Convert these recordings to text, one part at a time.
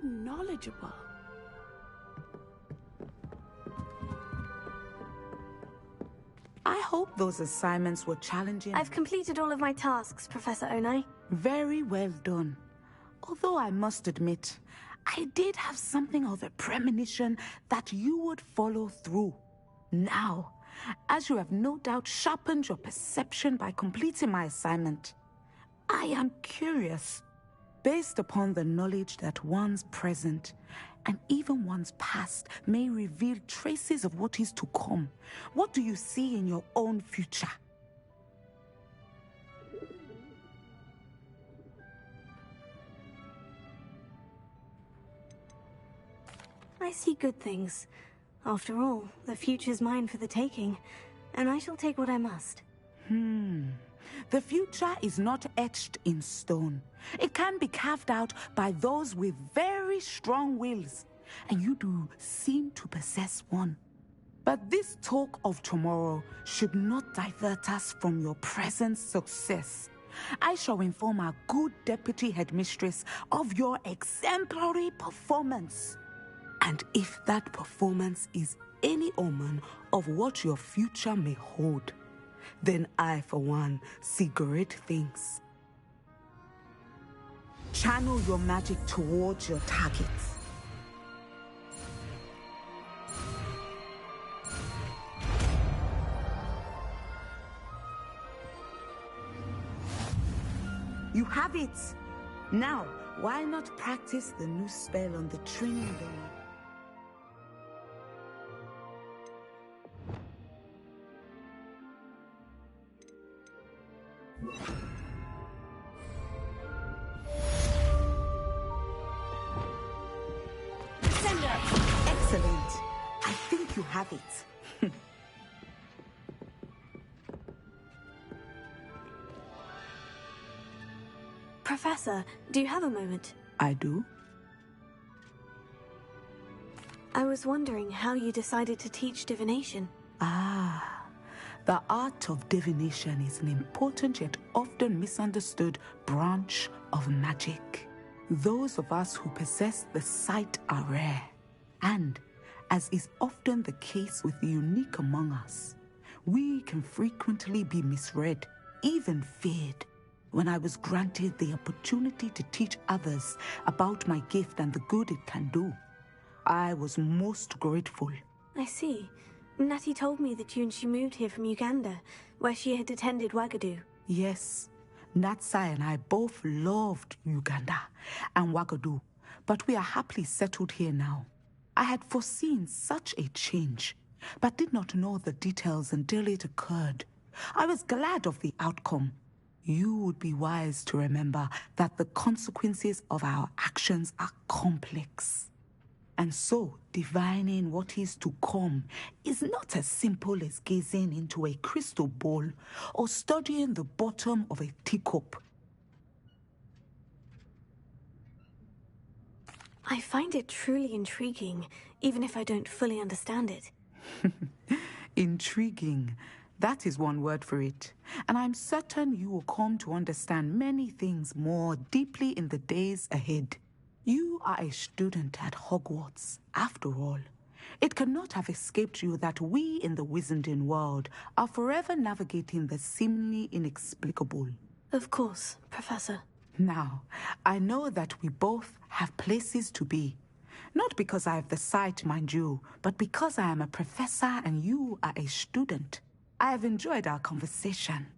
knowledgeable. I hope those assignments were challenging. I've completed all of my tasks, Professor Onai. Very well done. Although I must admit, I did have something of a premonition that you would follow through. Now, as you have no doubt sharpened your perception by completing my assignment, I am curious, based upon the knowledge that one's present and even one's past may reveal traces of what is to come. What do you see in your own future? I see good things. After all, the future's mine for the taking, and I shall take what I must. The future is not etched in stone. It can be carved out by those with very strong wills, and you do seem to possess one. But this talk of tomorrow should not divert us from your present success. I shall inform our good deputy headmistress of your exemplary performance. And if that performance is any omen of what your future may hold, then I, for one, see great things. Channel your magic towards your targets. You have it! Now, why not practice the new spell on the training day? Excellent. I think you have it. Professor, do you have a moment? I do. I was wondering how you decided to teach divination. The art of divination is an important yet often misunderstood branch of magic. Those of us who possess the sight are rare, and, as is often the case with the unique among us, we can frequently be misread, even feared. When I was granted the opportunity to teach others about my gift and the good it can do, I was most grateful. I see. Natty told me that you and she moved here from Uganda, where she had attended Wagadu. Yes, Natsai and I both loved Uganda and Wagadu, but we are happily settled here now. I had foreseen such a change, but did not know the details until it occurred. I was glad of the outcome. You would be wise to remember that the consequences of our actions are complex. And so, divining what is to come is not as simple as gazing into a crystal ball or studying the bottom of a teacup. I find it truly intriguing, even if I don't fully understand it. Intriguing. That is one word for it. And I'm certain you will come to understand many things more deeply in the days ahead. You are a student at Hogwarts, after all. It cannot have escaped you that we in the Wizarding world are forever navigating the seemingly inexplicable. Of course, Professor. Now, I know that we both have places to be. Not because I have the sight, mind you, but because I am a professor and you are a student. I have enjoyed our conversation.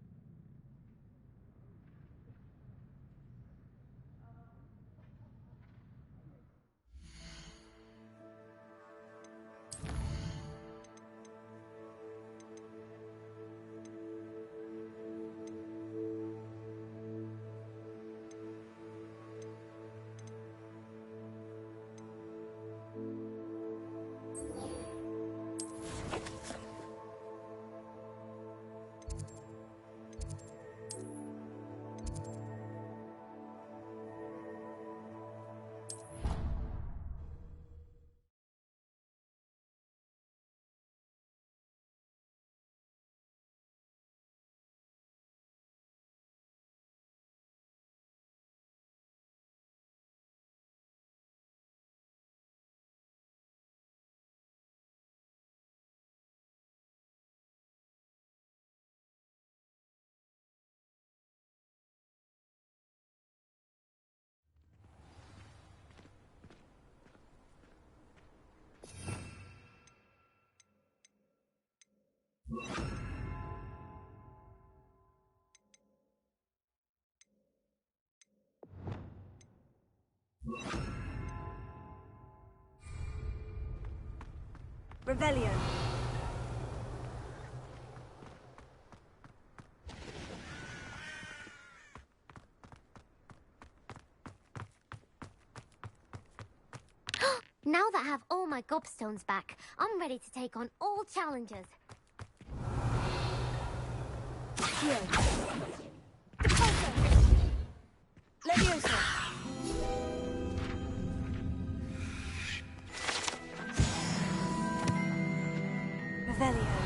Revelio. Now that I have all my gobstones back, I'm ready to take on all challenges. Leviosa. Revelio.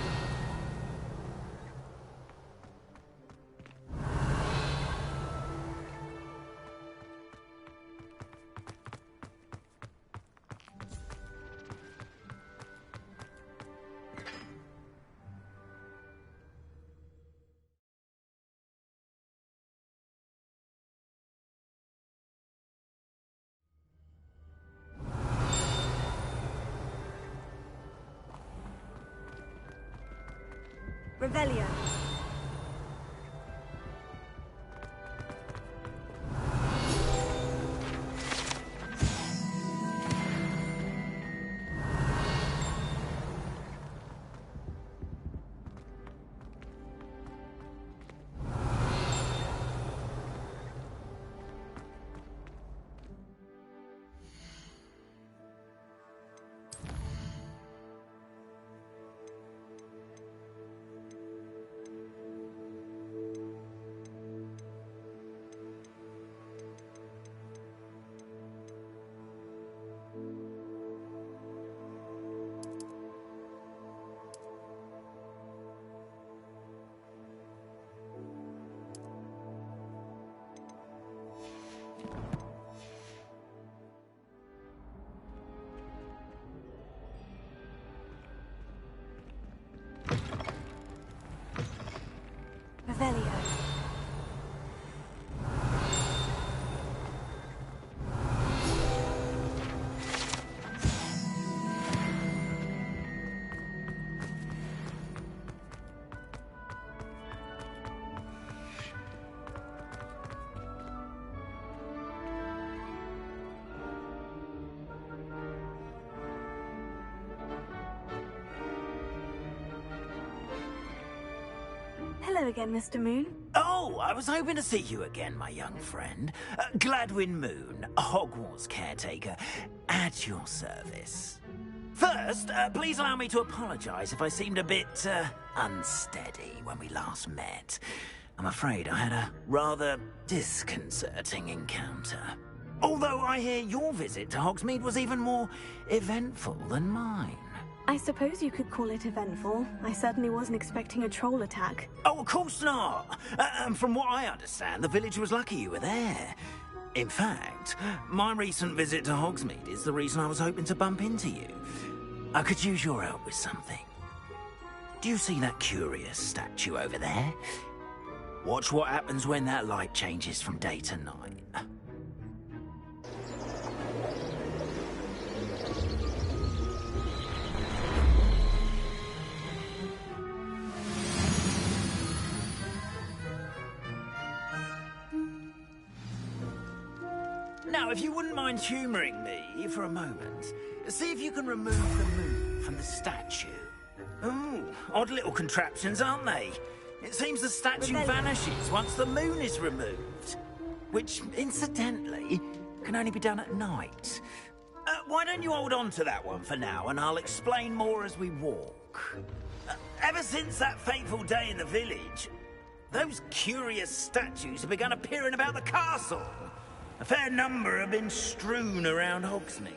Revelio. Revelio. Hello again, Mr. Moon. Oh, I was hoping to see you again, my young friend. Gladwin Moon, Hogwarts caretaker, at your service. First, please allow me to apologise if I seemed a bit, unsteady when we last met. I'm afraid I had a rather disconcerting encounter. Although I hear your visit to Hogsmeade was even more eventful than mine. I suppose you could call it eventful. I certainly wasn't expecting a troll attack. Oh, of course not. And from what I understand, the village was lucky you were there. In fact, my recent visit to Hogsmeade is the reason I was hoping to bump into you. I could use your help with something. Do you see that curious statue over there? Watch what happens when that light changes from day to night. Now, if you wouldn't mind humouring me for a moment, see if you can remove the moon from the statue. Ooh, odd little contraptions, aren't they? It seems the statue vanishes once the moon is removed. Which, incidentally, can only be done at night. Why don't you hold on to that one for now, and I'll explain more as we walk. Ever since that fateful day in the village, those curious statues have begun appearing about the castle. A fair number have been strewn around Hogsmeade.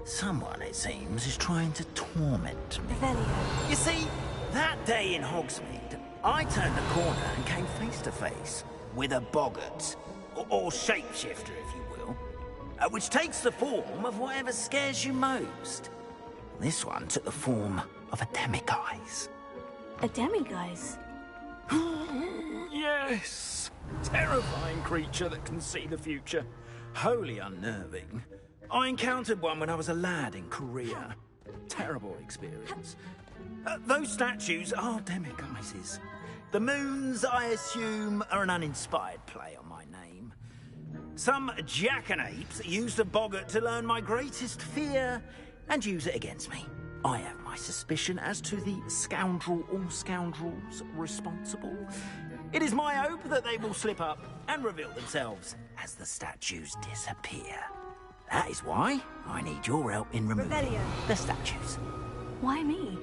Someone, it seems, is trying to torment me. Revelio. You see, that day in Hogsmeade, I turned the corner and came face to face with a boggart, or shapeshifter, if you will, which takes the form of whatever scares you most. This one took the form of a demiguise. A demiguise? Yes! Terrifying creature that can see the future. Wholly unnerving. I encountered one when I was a lad in Korea. Terrible experience. Those statues are demiguises. The moons, I assume, are an uninspired play on my name. Some jackanapes used a boggart to learn my greatest fear and use it against me. I have my suspicion as to the scoundrel or scoundrels responsible. It is my hope that they will slip up and reveal themselves as the statues disappear. That is why I need your help in removing the statues. Why me?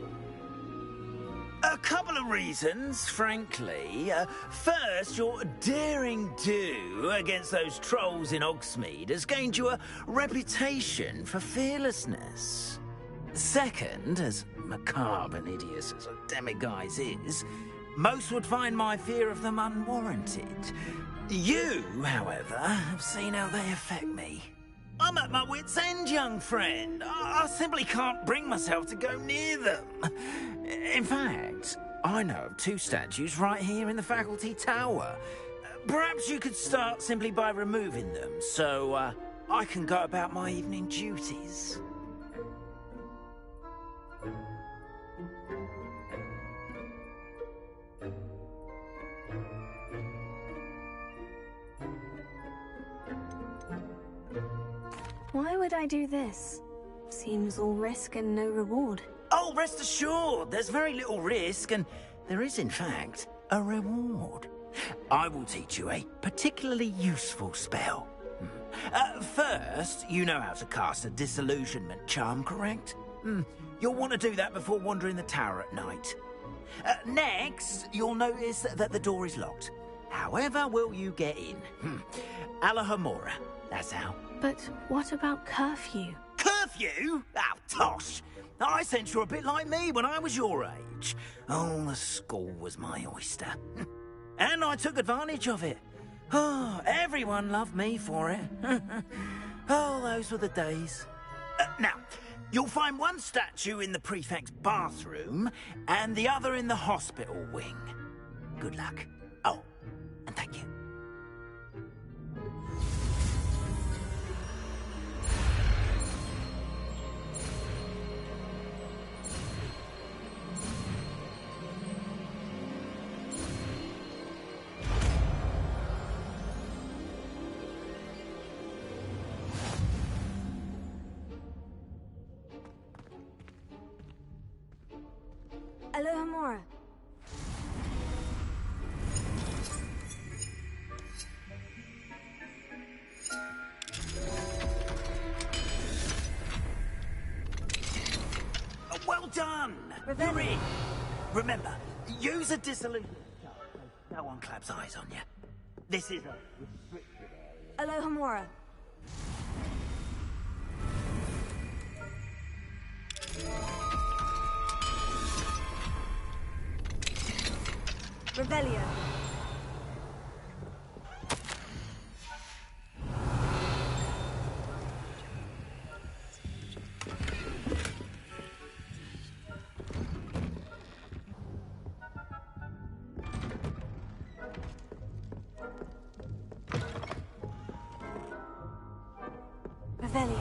A couple of reasons, frankly. First, your daring do against those trolls in Hogsmeade has gained you a reputation for fearlessness. Second, as macabre and hideous as a demiguise is, most would find my fear of them unwarranted. You, however, have seen how they affect me. I'm at my wit's end, young friend. I simply can't bring myself to go near them. In fact, I know of 2 statues right here in the faculty tower. Perhaps you could start simply by removing them, so I can go about my evening duties. Why would I do this? Seems all risk and no reward. Oh, rest assured, there's very little risk, and there is, in fact, a reward. I will teach you a particularly useful spell. First, you know how to cast a disillusionment charm, correct? You'll want to do that before wandering the tower at night. Next, you'll notice that the door is locked. However will you get in? Alahomora, that's how. But what about curfew? Curfew? Oh, tosh! I sense you're a bit like me when I was your age. Oh, the school was my oyster. And I took advantage of it. Oh, everyone loved me for it. Oh, those were the days. Now, you'll find one statue in the prefect's bathroom and the other in the hospital wing. Good luck. Oh, and thank you. Alohomora. Well done! You're in. Remember, use a disillusion. No one claps eyes on you. This is a restricted area. Alohomora. Rebellion. Revelio.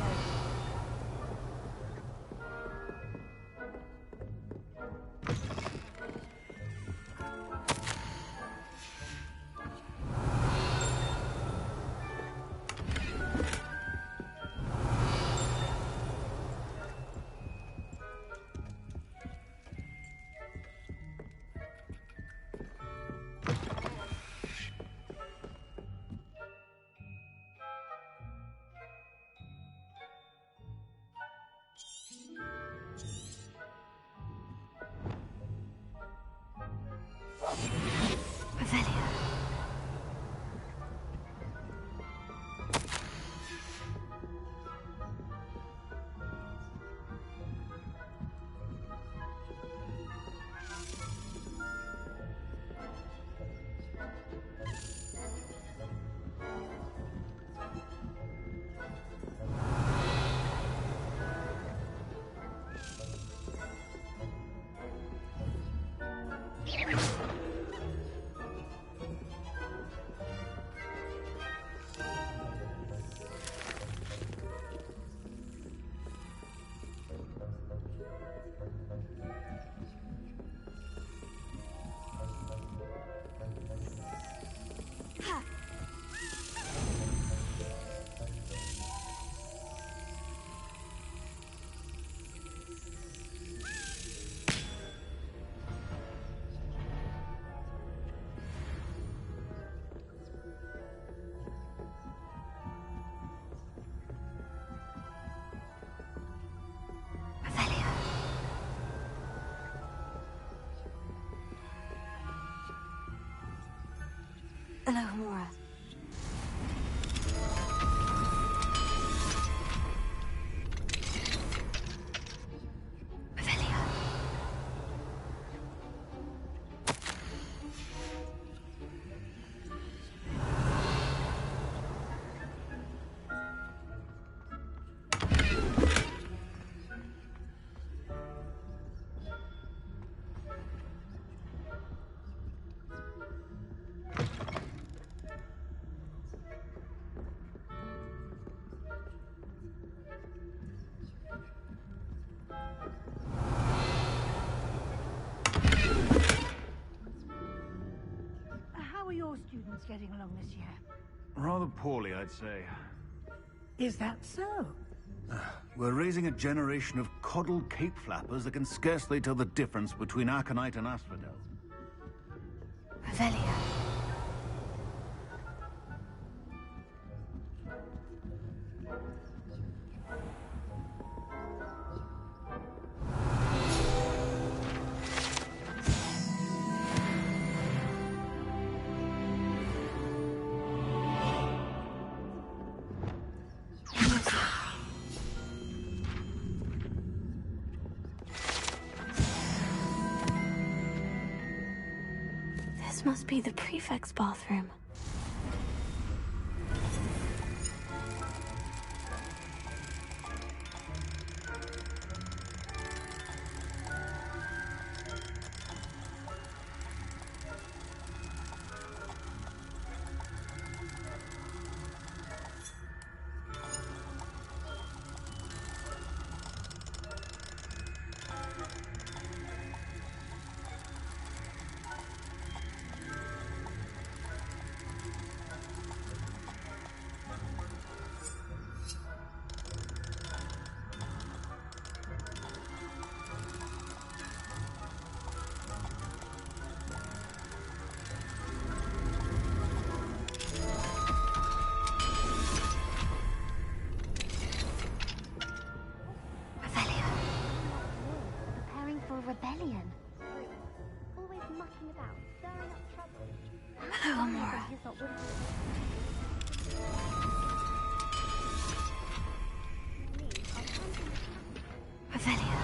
Hello, Mora. How are your students getting along this year? Rather poorly, I'd say. Is that so? We're raising a generation of coddled cape flappers that can scarcely tell the difference between Aconite and Asphodel. Revelia. This must be the prefect's bathroom. Rebellion. Always mucking about, stirring up trouble. Hello, Amora. Revelia.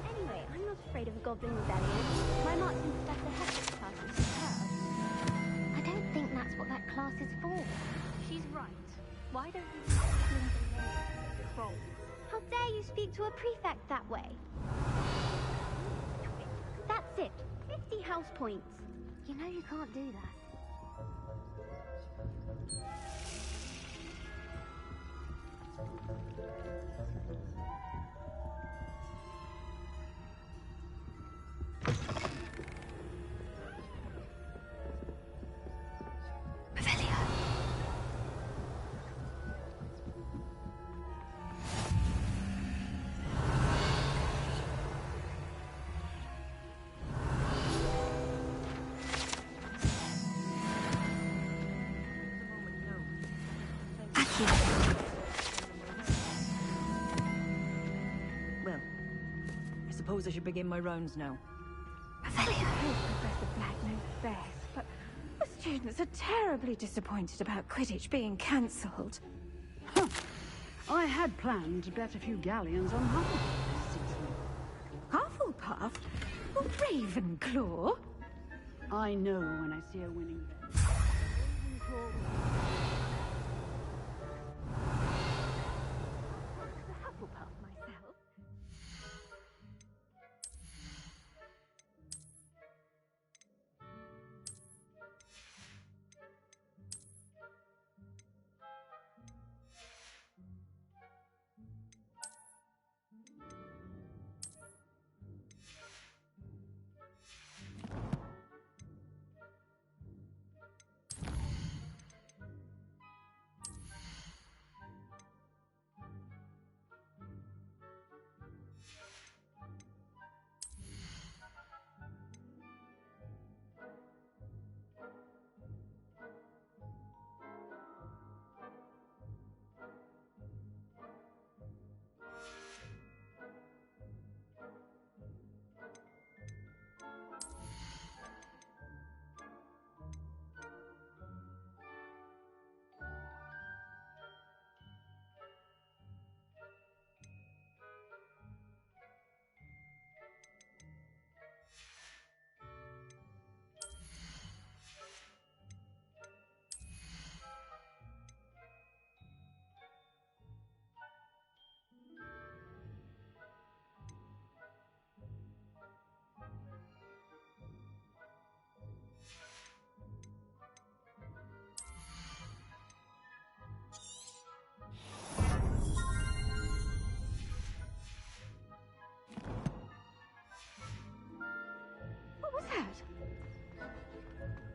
Anyway, I'm not afraid of a goblin rebellion. My marching Professor Hector's class is superb. I don't think that's what that class is for. She's right. Why don't you use goblins and trolls? How dare you speak to a prefect that way? That's it. 50 house points. You know you can't do that. Revelia. Well, I suppose I should begin my rounds now. Revelia. Professor Black knows best, but the students are terribly disappointed about Quidditch being cancelled. I had planned to bet a few galleons on Hufflepuff this season. Hufflepuff? Or Ravenclaw? I know when I see a winning bet. Ravenclaw. Hufflepuff myself.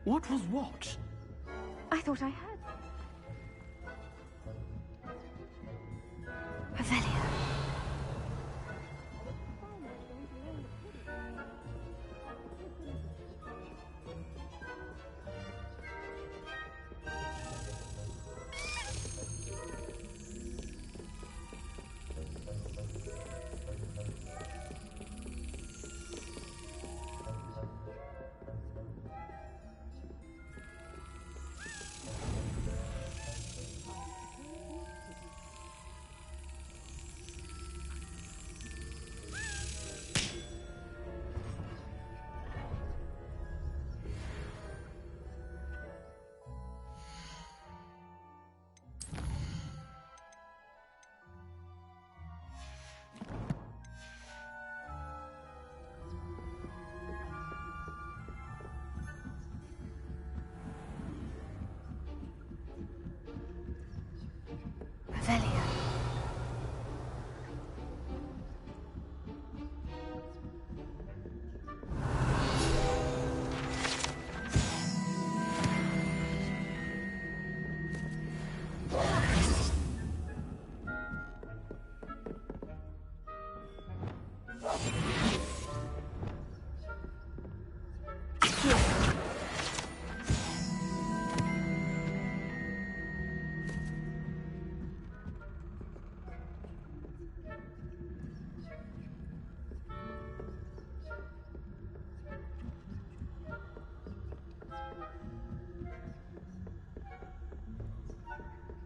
What was what? I thought I heard. Revelio. Revelio.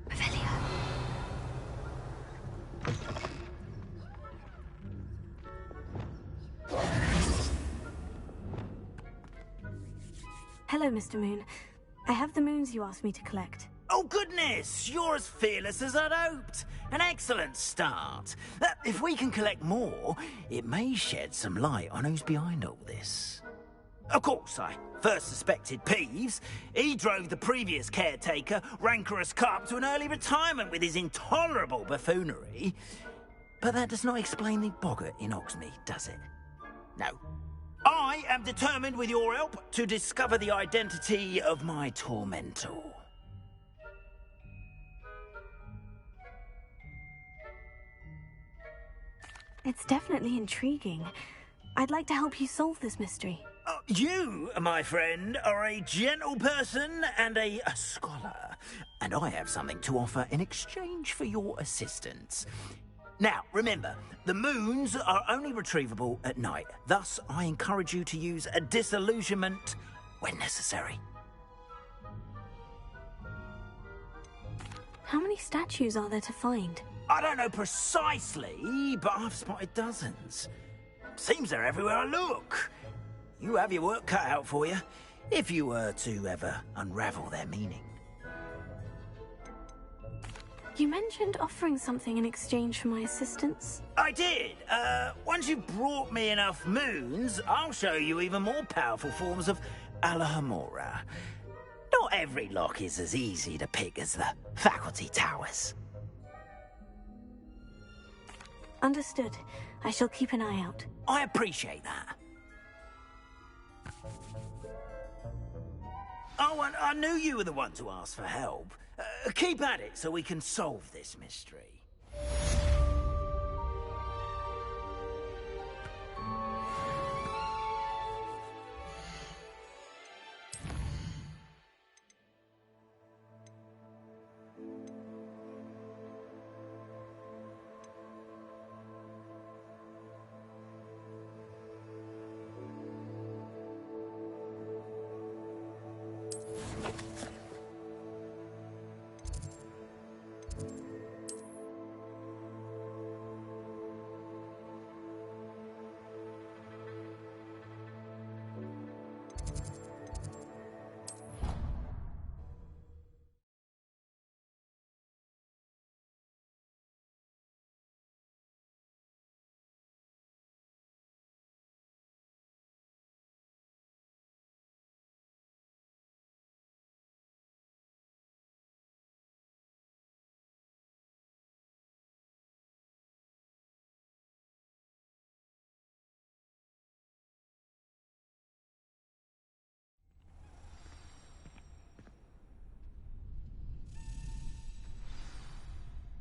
Revelio. Hello, Mr. Moon. I have the moons you asked me to collect. Oh, goodness! You're as fearless as I'd hoped. An excellent start. If we can collect more, it may shed some light on who's behind all this. Of course, I first suspected Peeves. He drove the previous caretaker, Rancorous Carp, to an early retirement with his intolerable buffoonery. But that does not explain the boggart in Oxmead, does it? No. I am determined, with your help, to discover the identity of my tormentor. It's definitely intriguing. I'd like to help you solve this mystery. You, my friend, are a gentle person and a scholar, and I have something to offer in exchange for your assistance. Now, remember, the moons are only retrievable at night. Thus, I encourage you to use a disillusionment when necessary. How many statues are there to find? I don't know precisely, but I've spotted dozens. Seems they're everywhere I look. You have your work cut out for you, if you were to ever unravel their meaning. You mentioned offering something in exchange for my assistance. I did. Once you've brought me enough moons, I'll show you even more powerful forms of Alohomora. Not every lock is as easy to pick as the faculty towers. Understood. I shall keep an eye out. I appreciate that. Oh, and I knew you were the one to ask for help. Keep at it so we can solve this mystery.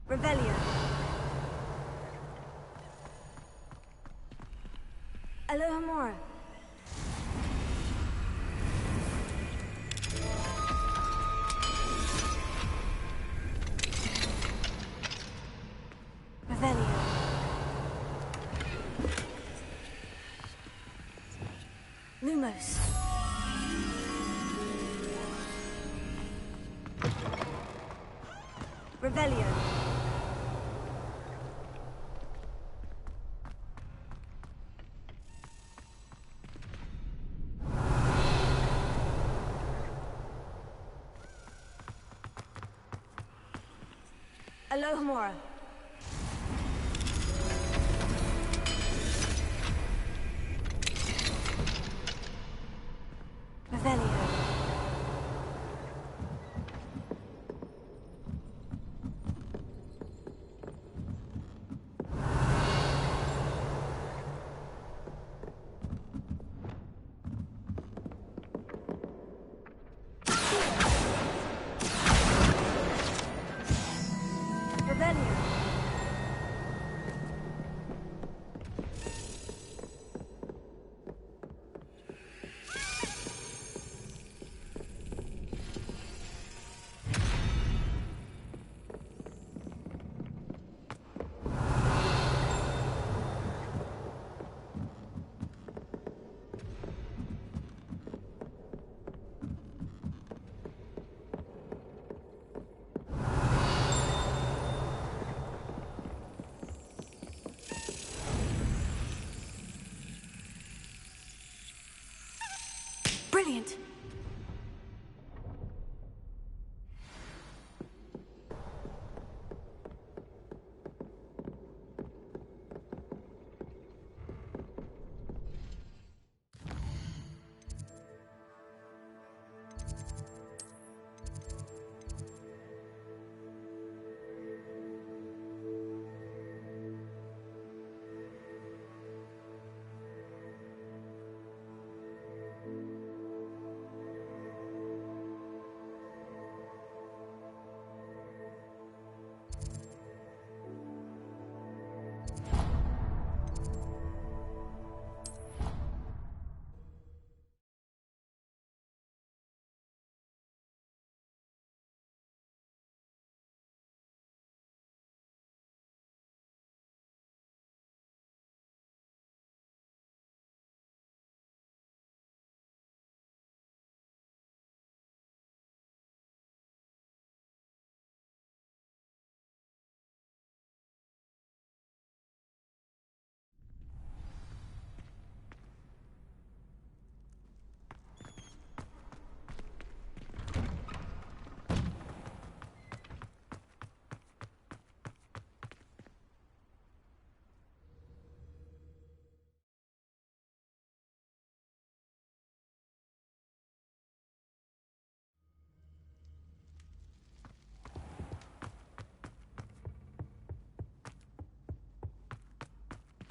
Revelio. Alohomora. Revelio. Lumos. Revelio. Alohomora. Revelio. Revelio. Brilliant.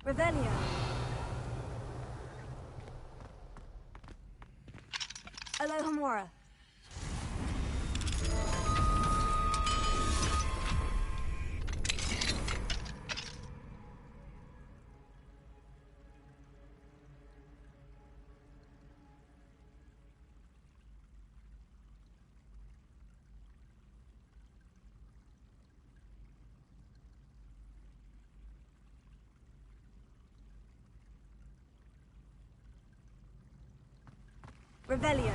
Revelio. Alohomora. Revelio.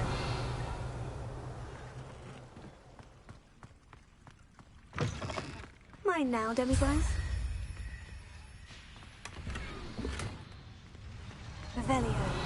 Mine now, demiguise. Revelio.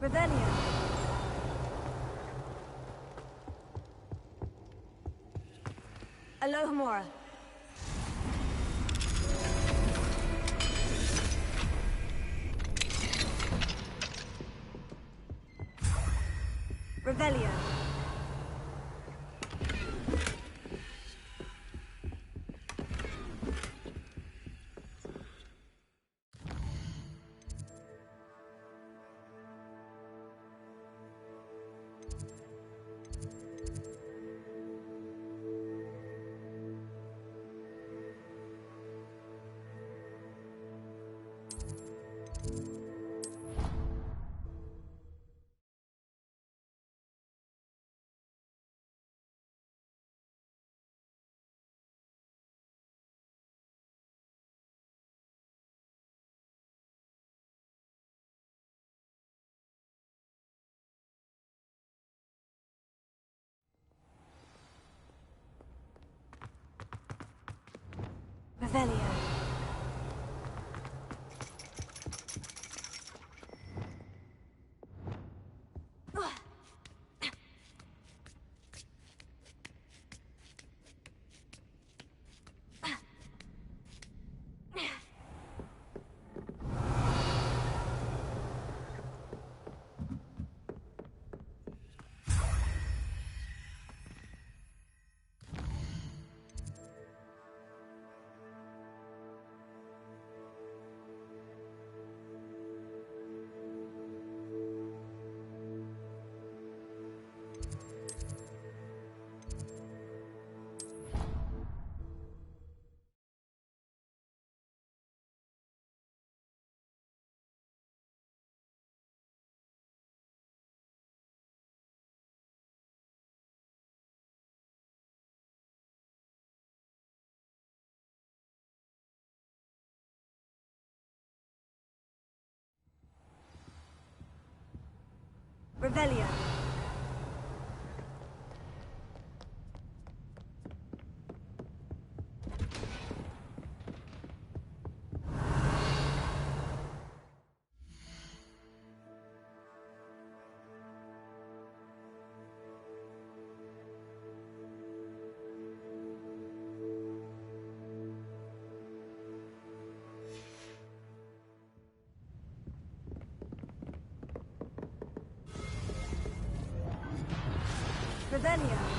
Revelio. Alohomora. Revelio. Revelio. Revelio. Revelio.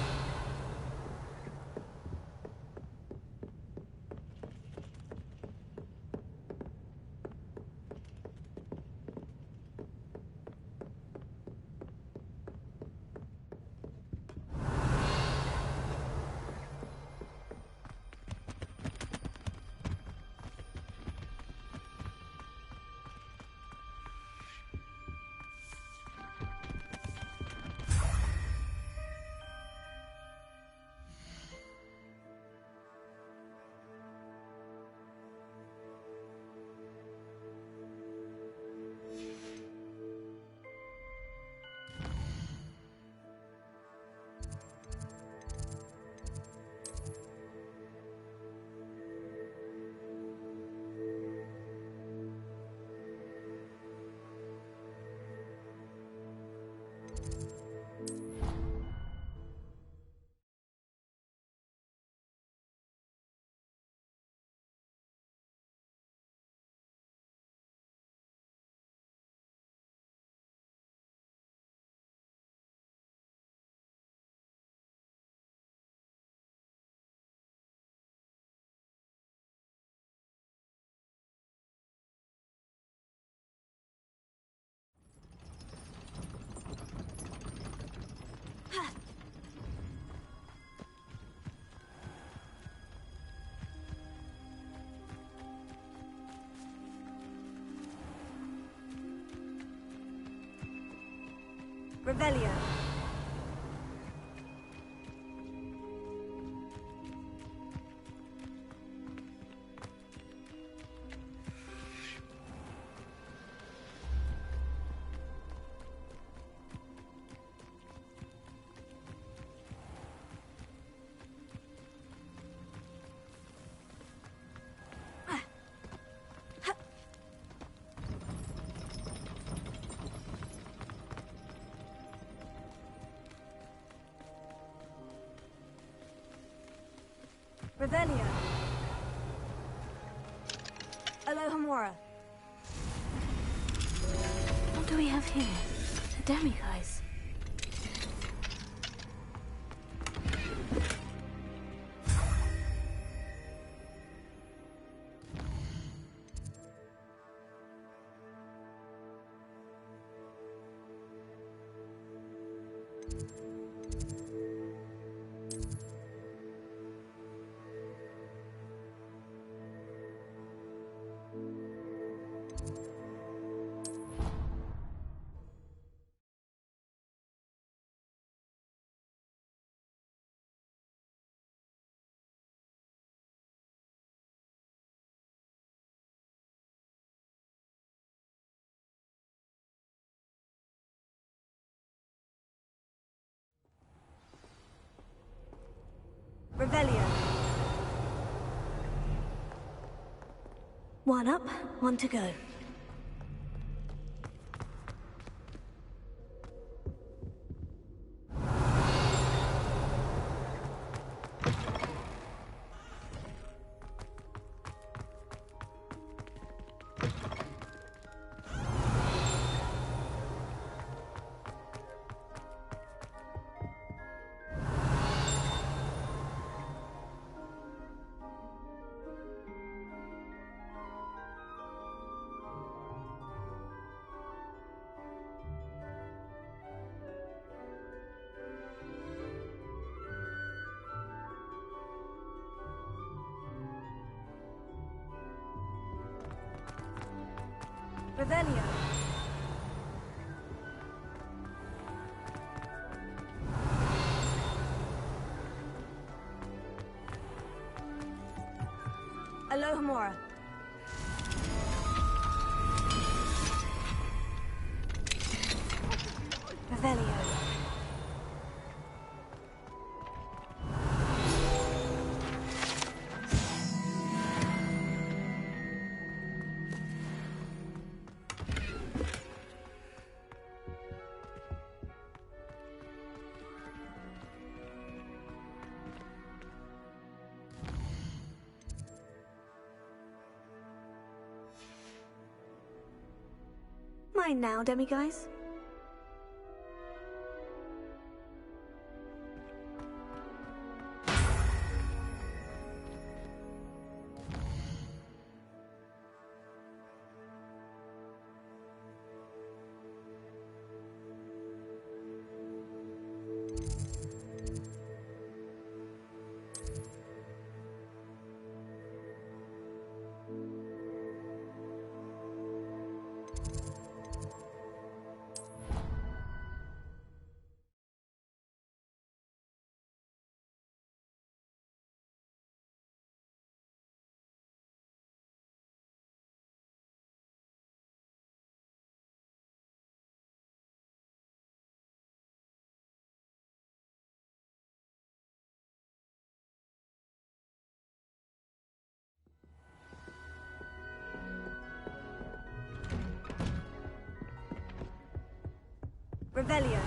Revelio. Revelio. Alohomora. What do we have here? The demiguise. Revelio. One up, one to go. Revelio. Alohomora. Revelio. Mine now, demiguise. Revelio.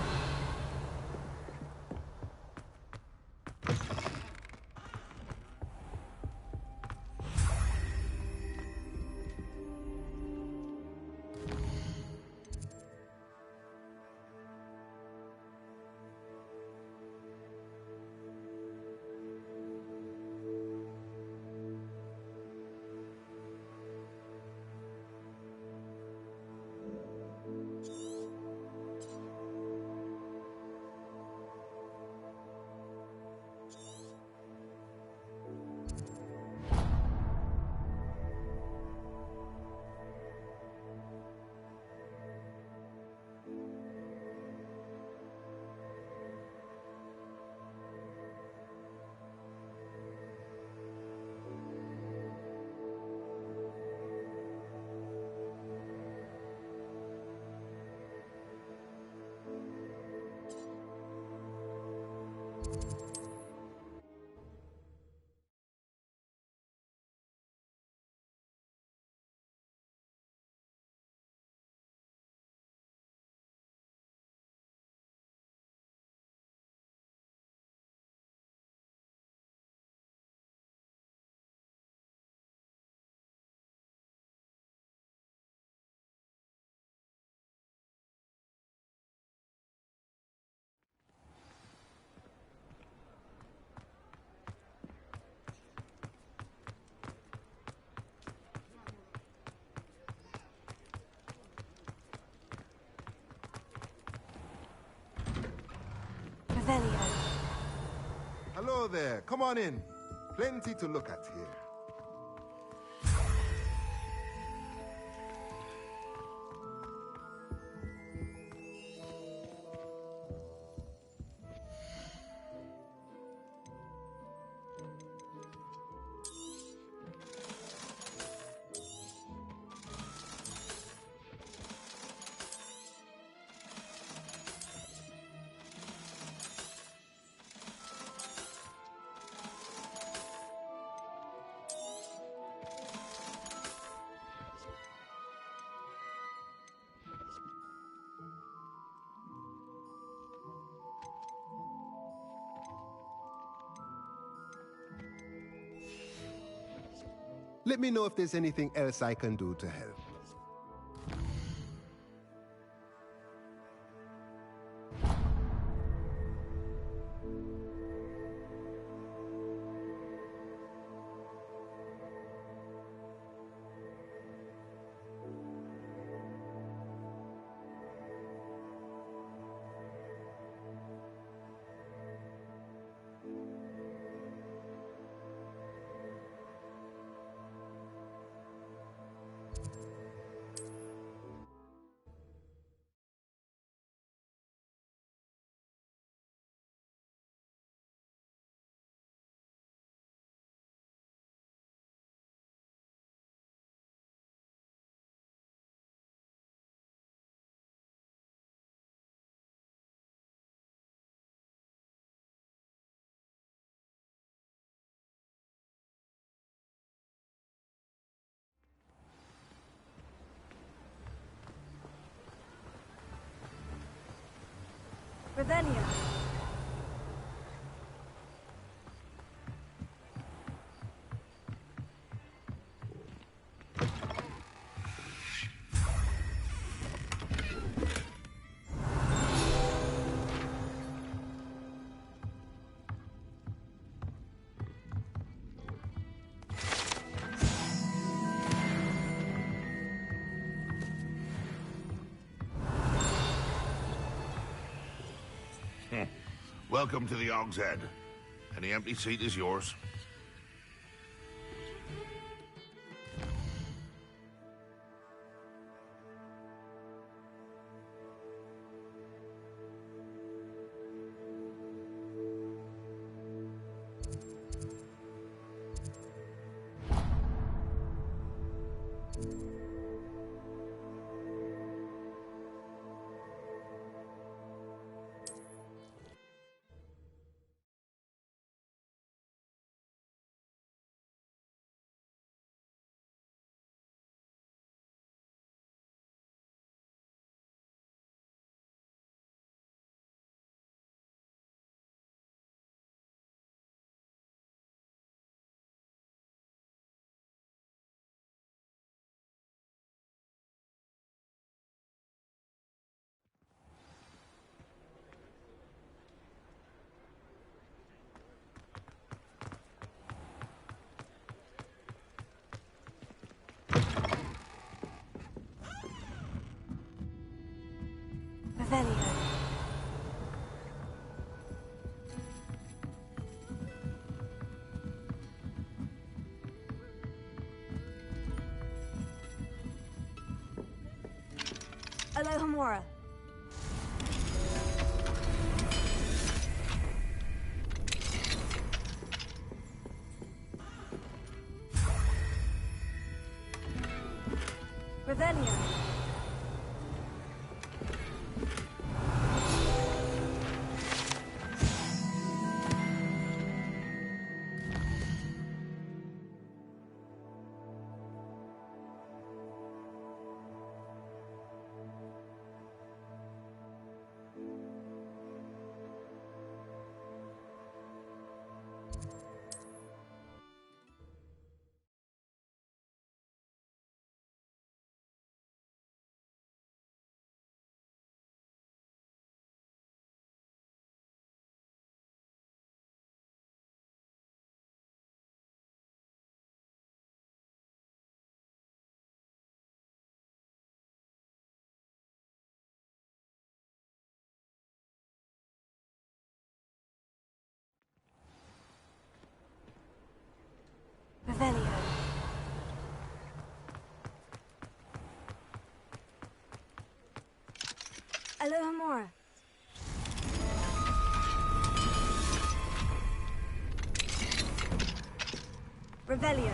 Revelio. Hello there. Come on in. Plenty to look at here. Let me know if there's anything else I can do to help. Revelio. Welcome to the Og's Head. Any empty seat is yours. Revelio. Alohomora. Revelio. Revelio. Alohomora. Revelio.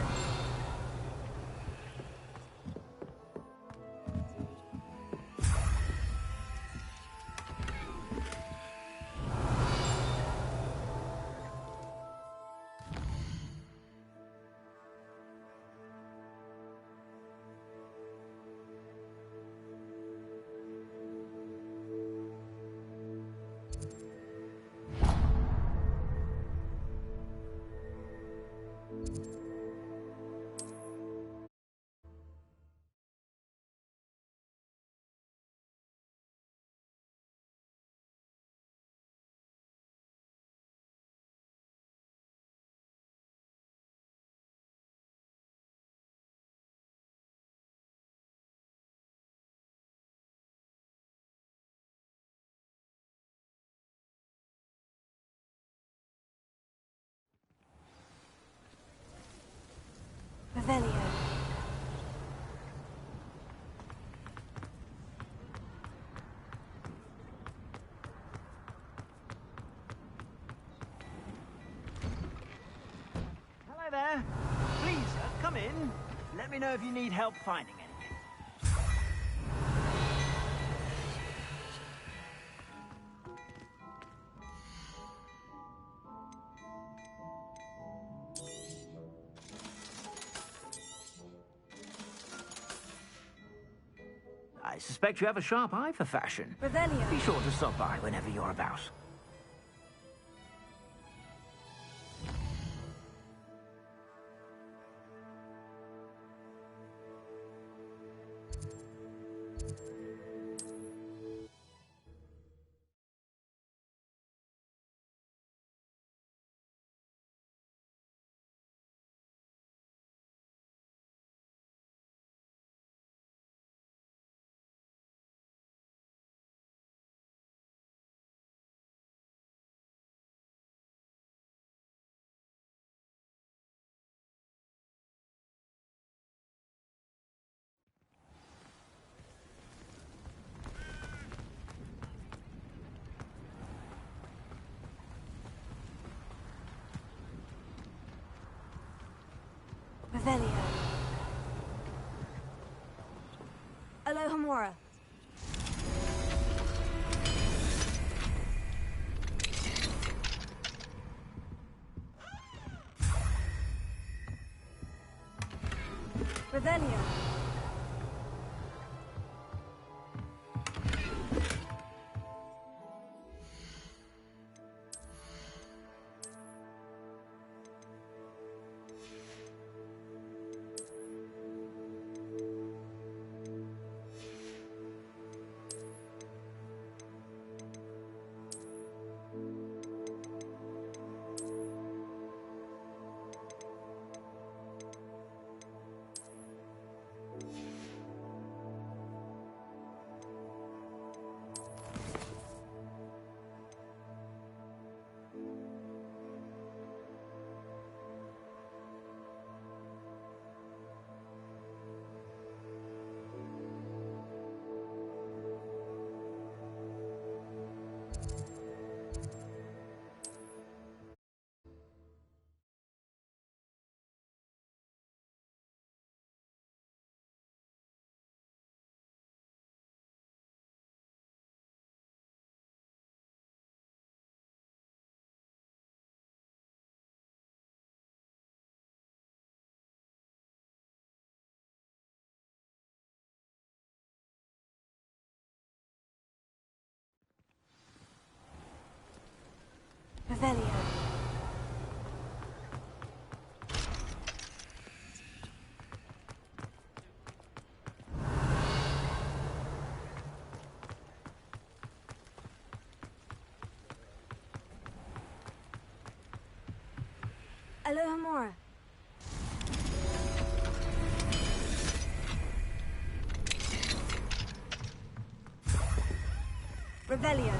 Revelio. Hello there. Please, come in. Let me know if you need help finding anything. I suspect you have a sharp eye for fashion. Revelio. Be sure to stop by whenever you're about. Revelio. Alohomora. Revelio. Revelio. Alohomora. Revelio.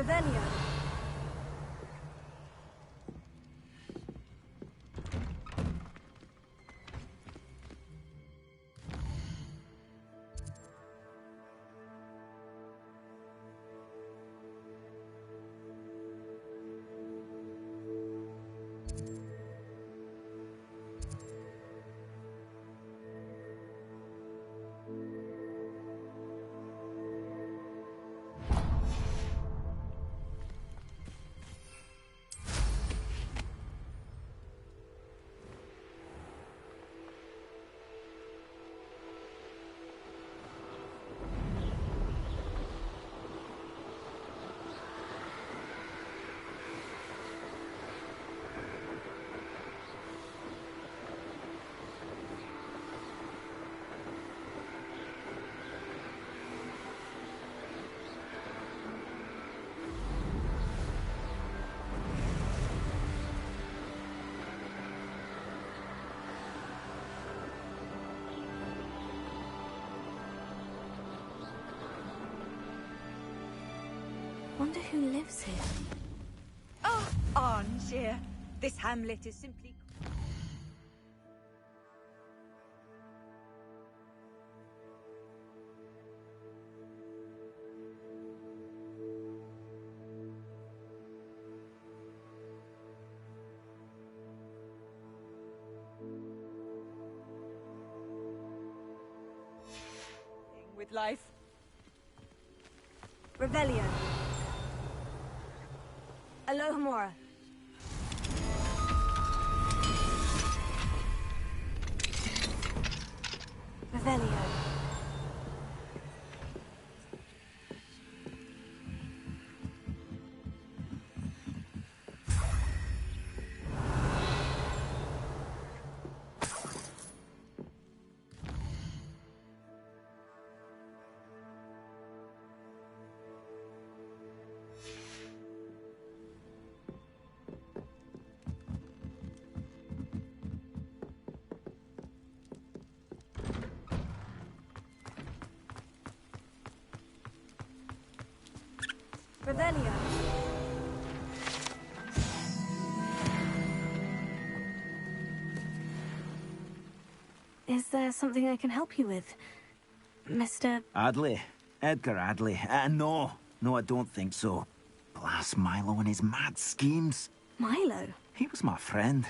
Revelio. Wonder who lives here. Oh, Angier. This hamlet is simply... with life. Revelio. Alohomora. Revelio. Revelio. Is there something I can help you with, Mr. Adley. Edgar Adley. No. No, I don't think so. Blast Milo and his mad schemes. Milo? He was my friend.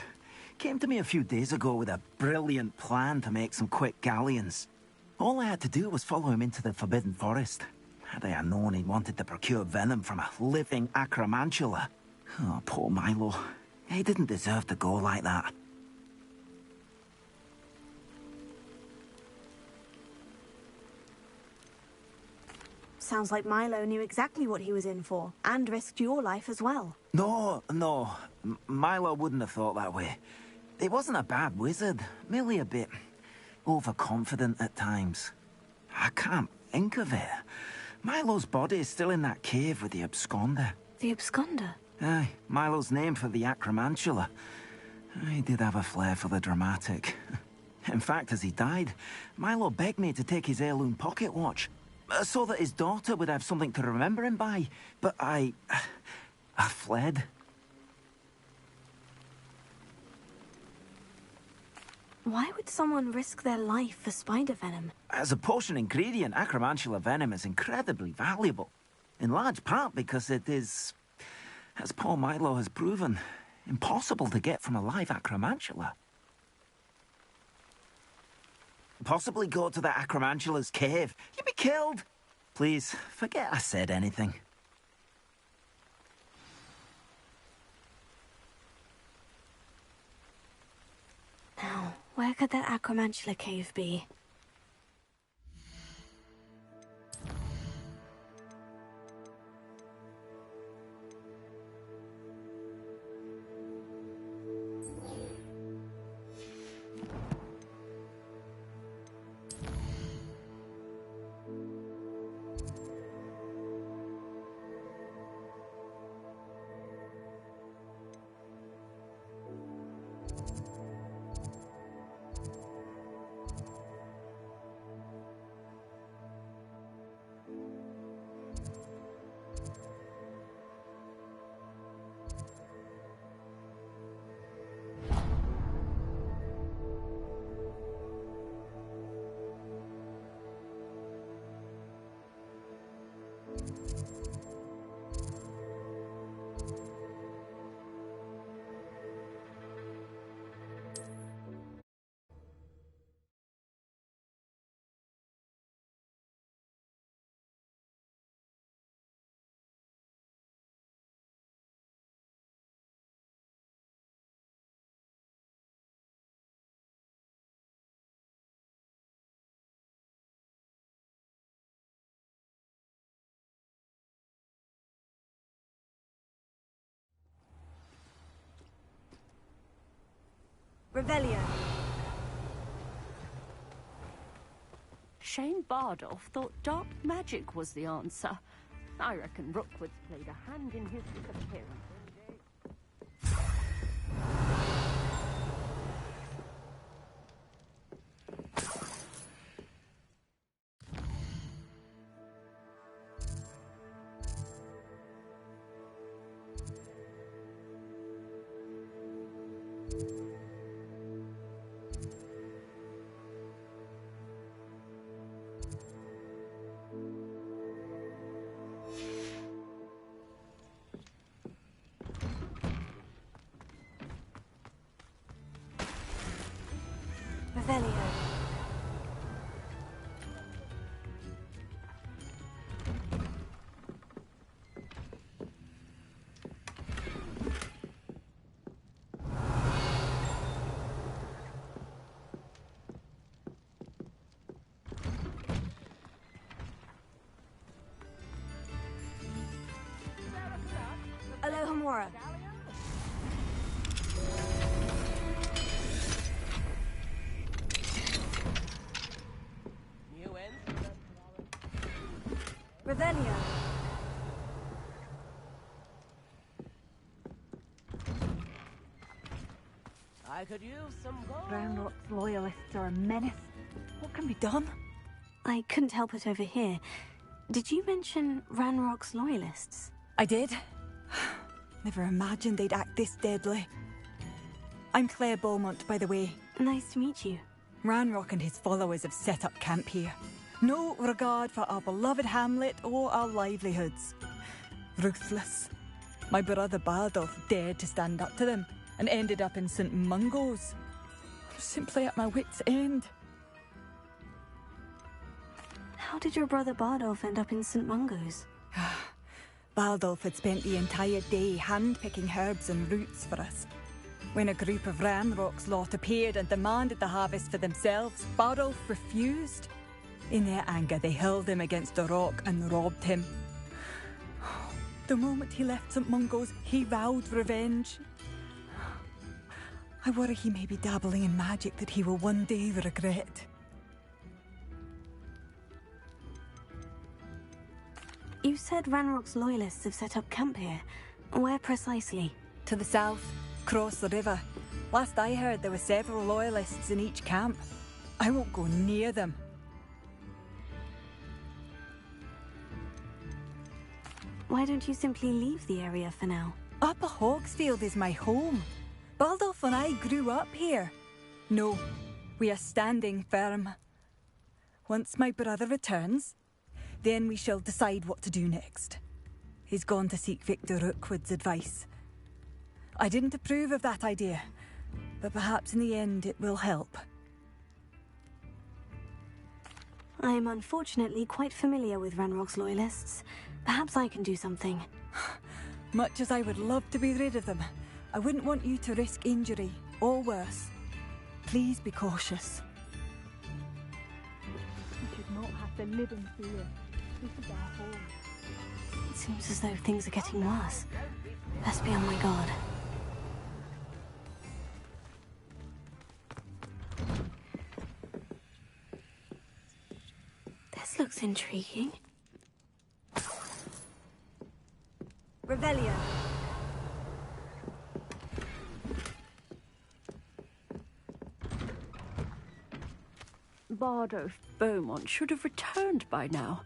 Came to me a few days ago with a brilliant plan to make some quick galleons. All I had to do was follow him into the Forbidden Forest. Had I known he wanted to procure venom from a living acromantula. Oh, poor Milo. He didn't deserve to go like that. Sounds like Milo knew exactly what he was in for, and risked your life as well. No. Milo wouldn't have thought that way. He wasn't a bad wizard, merely a bit overconfident at times. I can't think of it. Milo's body is still in that cave with the absconder. The absconder? Aye, Milo's name for the acromantula. He did have a flair for the dramatic. In fact, as he died, Milo begged me to take his heirloom pocket watch, so that his daughter would have something to remember him by. But I fled. Why would someone risk their life for spider venom? As a potion ingredient, acromantula venom is incredibly valuable. In large part because it is, as poor Milo has proven, impossible to get from a live acromantula. Possibly go to the acromantula's cave. You'd be killed. Please, forget I said anything. Now, where could that acromantula cave be? Revelio. Shane Bardolph thought dark magic was the answer. I reckon Rookwood's played a hand in his disappearance. Revelio. Alohomora. Revelio. I could use some gold. Ranrock's loyalists are a menace. What can be done? I couldn't help it over here. Did you mention Ranrock's loyalists? I did. Never imagined they'd act this deadly. I'm Claire Beaumont, by the way. Nice to meet you. Ranrock and his followers have set up camp here. No regard for our beloved hamlet or our livelihoods. Ruthless. My brother Bardolph dared to stand up to them and ended up in St. Mungo's. I'm simply at my wit's end. How did your brother Bardolph end up in St. Mungo's? Bardolph had spent the entire day hand-picking herbs and roots for us. When a group of Ranrock's lot appeared and demanded the harvest for themselves, Bardolph refused. In their anger, they hurled him against a rock and robbed him. The moment he left St. Mungo's, he vowed revenge. I worry he may be dabbling in magic that he will one day regret. You said Ranrock's loyalists have set up camp here. Where precisely? To the south, across the river. Last I heard, there were several loyalists in each camp. I won't go near them. Why don't you simply leave the area for now? Upper Hogsfield is my home. Bardolph and I grew up here. No, we are standing firm. Once my brother returns, then we shall decide what to do next. He's gone to seek Victor Rookwood's advice. I didn't approve of that idea, but perhaps in the end it will help. I am unfortunately quite familiar with Ranrock's loyalists. Perhaps I can do something. Much as I would love to be rid of them, I wouldn't want you to risk injury, or worse. Please be cautious. We should not have to live in fear. This is our home. It seems as though things are getting worse. Best be on my guard. This looks intriguing. Revelio. Bardolph Beaumont should have returned by now.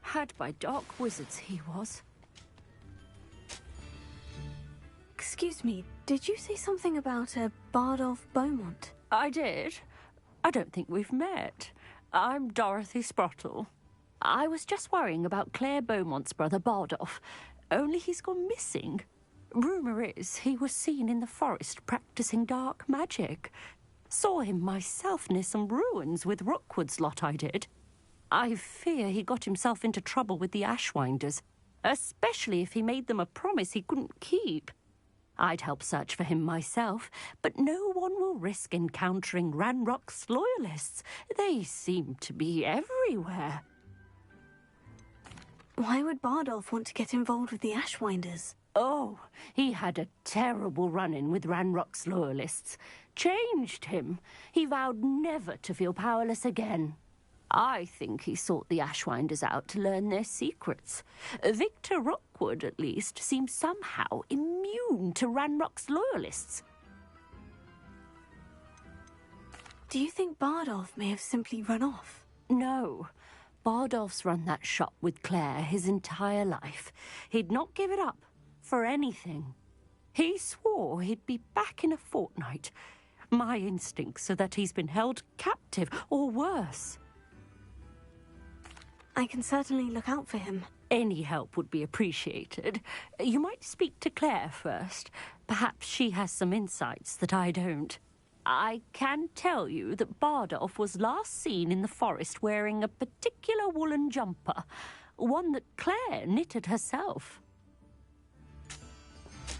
Had by dark wizards he was. Excuse me, did you say something about a Bardolph Beaumont? I did. I don't think we've met. I'm Dorothy Sprottle. I was just worrying about Claire Beaumont's brother Bardolph. Only he's gone missing. Rumour is he was seen in the forest practicing dark magic. Saw him myself near some ruins with Rookwood's lot I did. I fear he got himself into trouble with the Ashwinders, especially if he made them a promise he couldn't keep. I'd help search for him myself, but no one will risk encountering Ranrock's loyalists. They seem to be everywhere. Why would Bardolph want to get involved with the Ashwinders? Oh, he had a terrible run-in with Ranrock's loyalists. Changed him. He vowed never to feel powerless again. I think he sought the Ashwinders out to learn their secrets. Victor Rookwood, at least, seems somehow immune to Ranrock's loyalists. Do you think Bardolph may have simply run off? No. Bardolph's run that shop with Claire his entire life. He'd not give it up for anything. He swore he'd be back in a fortnight. My instincts are that he's been held captive, or worse. I can certainly look out for him. Any help would be appreciated. You might speak to Claire first. Perhaps she has some insights that I don't. I can tell you that Bardolph was last seen in the forest wearing a particular woolen jumper, one that Claire knitted herself.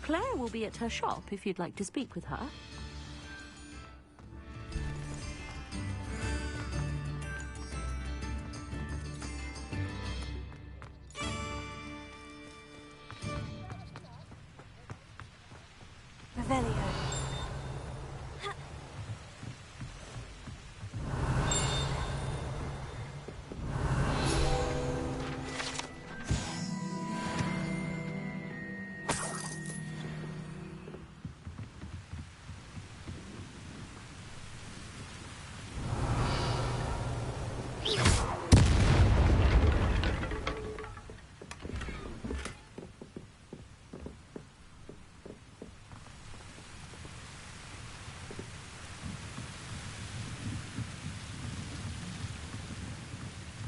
Claire will be at her shop if you'd like to speak with her. Revelio.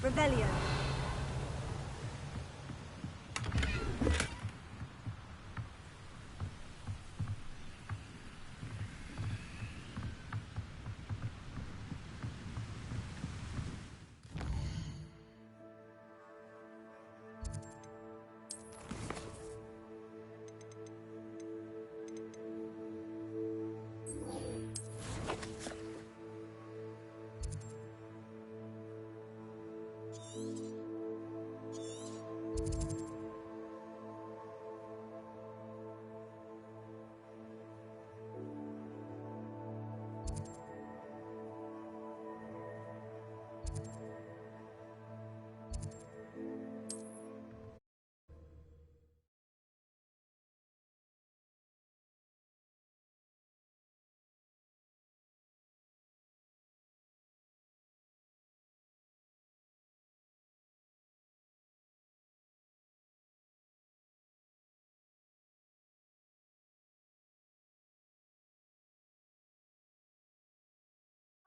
Revelio.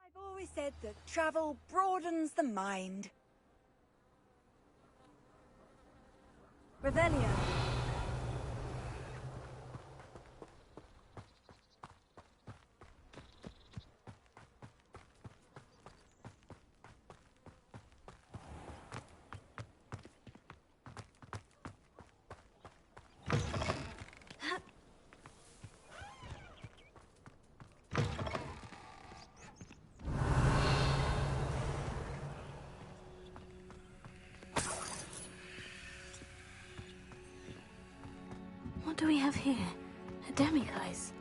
I've always said that travel broadens the mind. Revelio. What do we have here? A demiguise.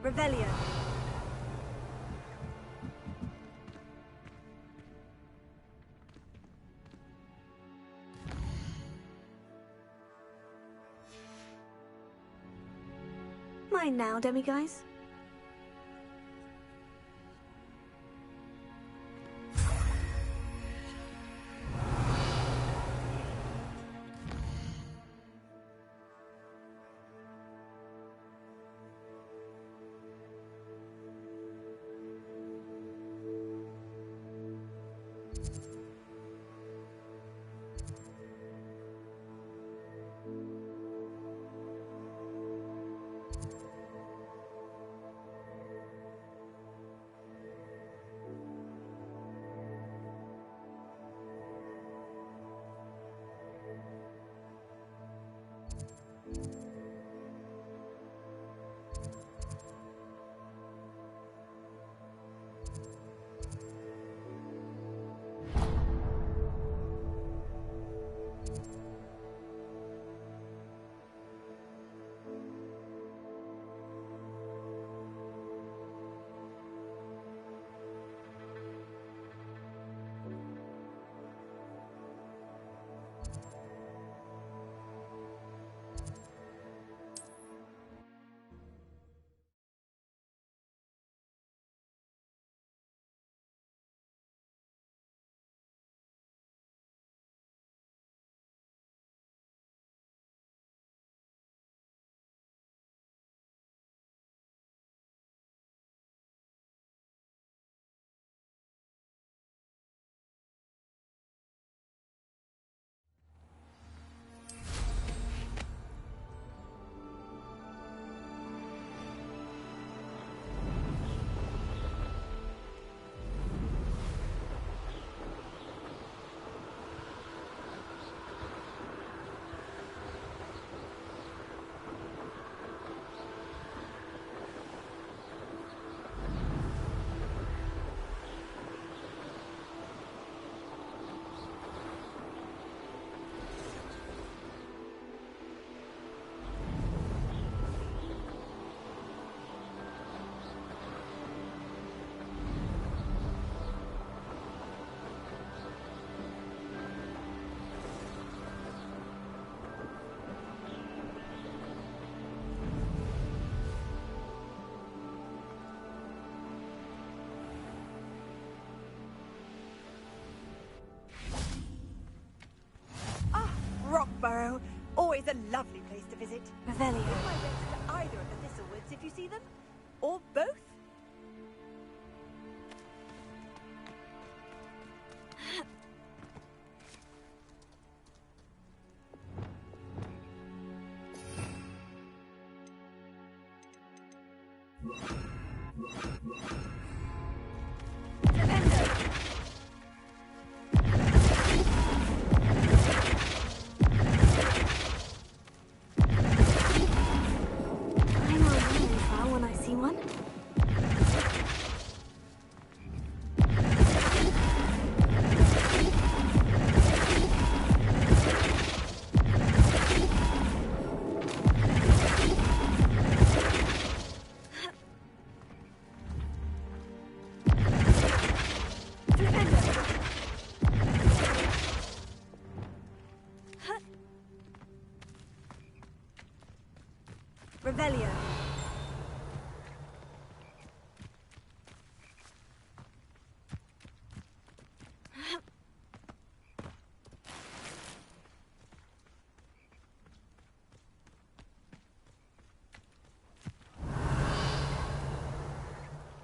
Revelio. Mine now, demiguise. is a lovely place to visit. Revelio. Give my best to either of the Thistlewoods if you see them. Or both. Revelio.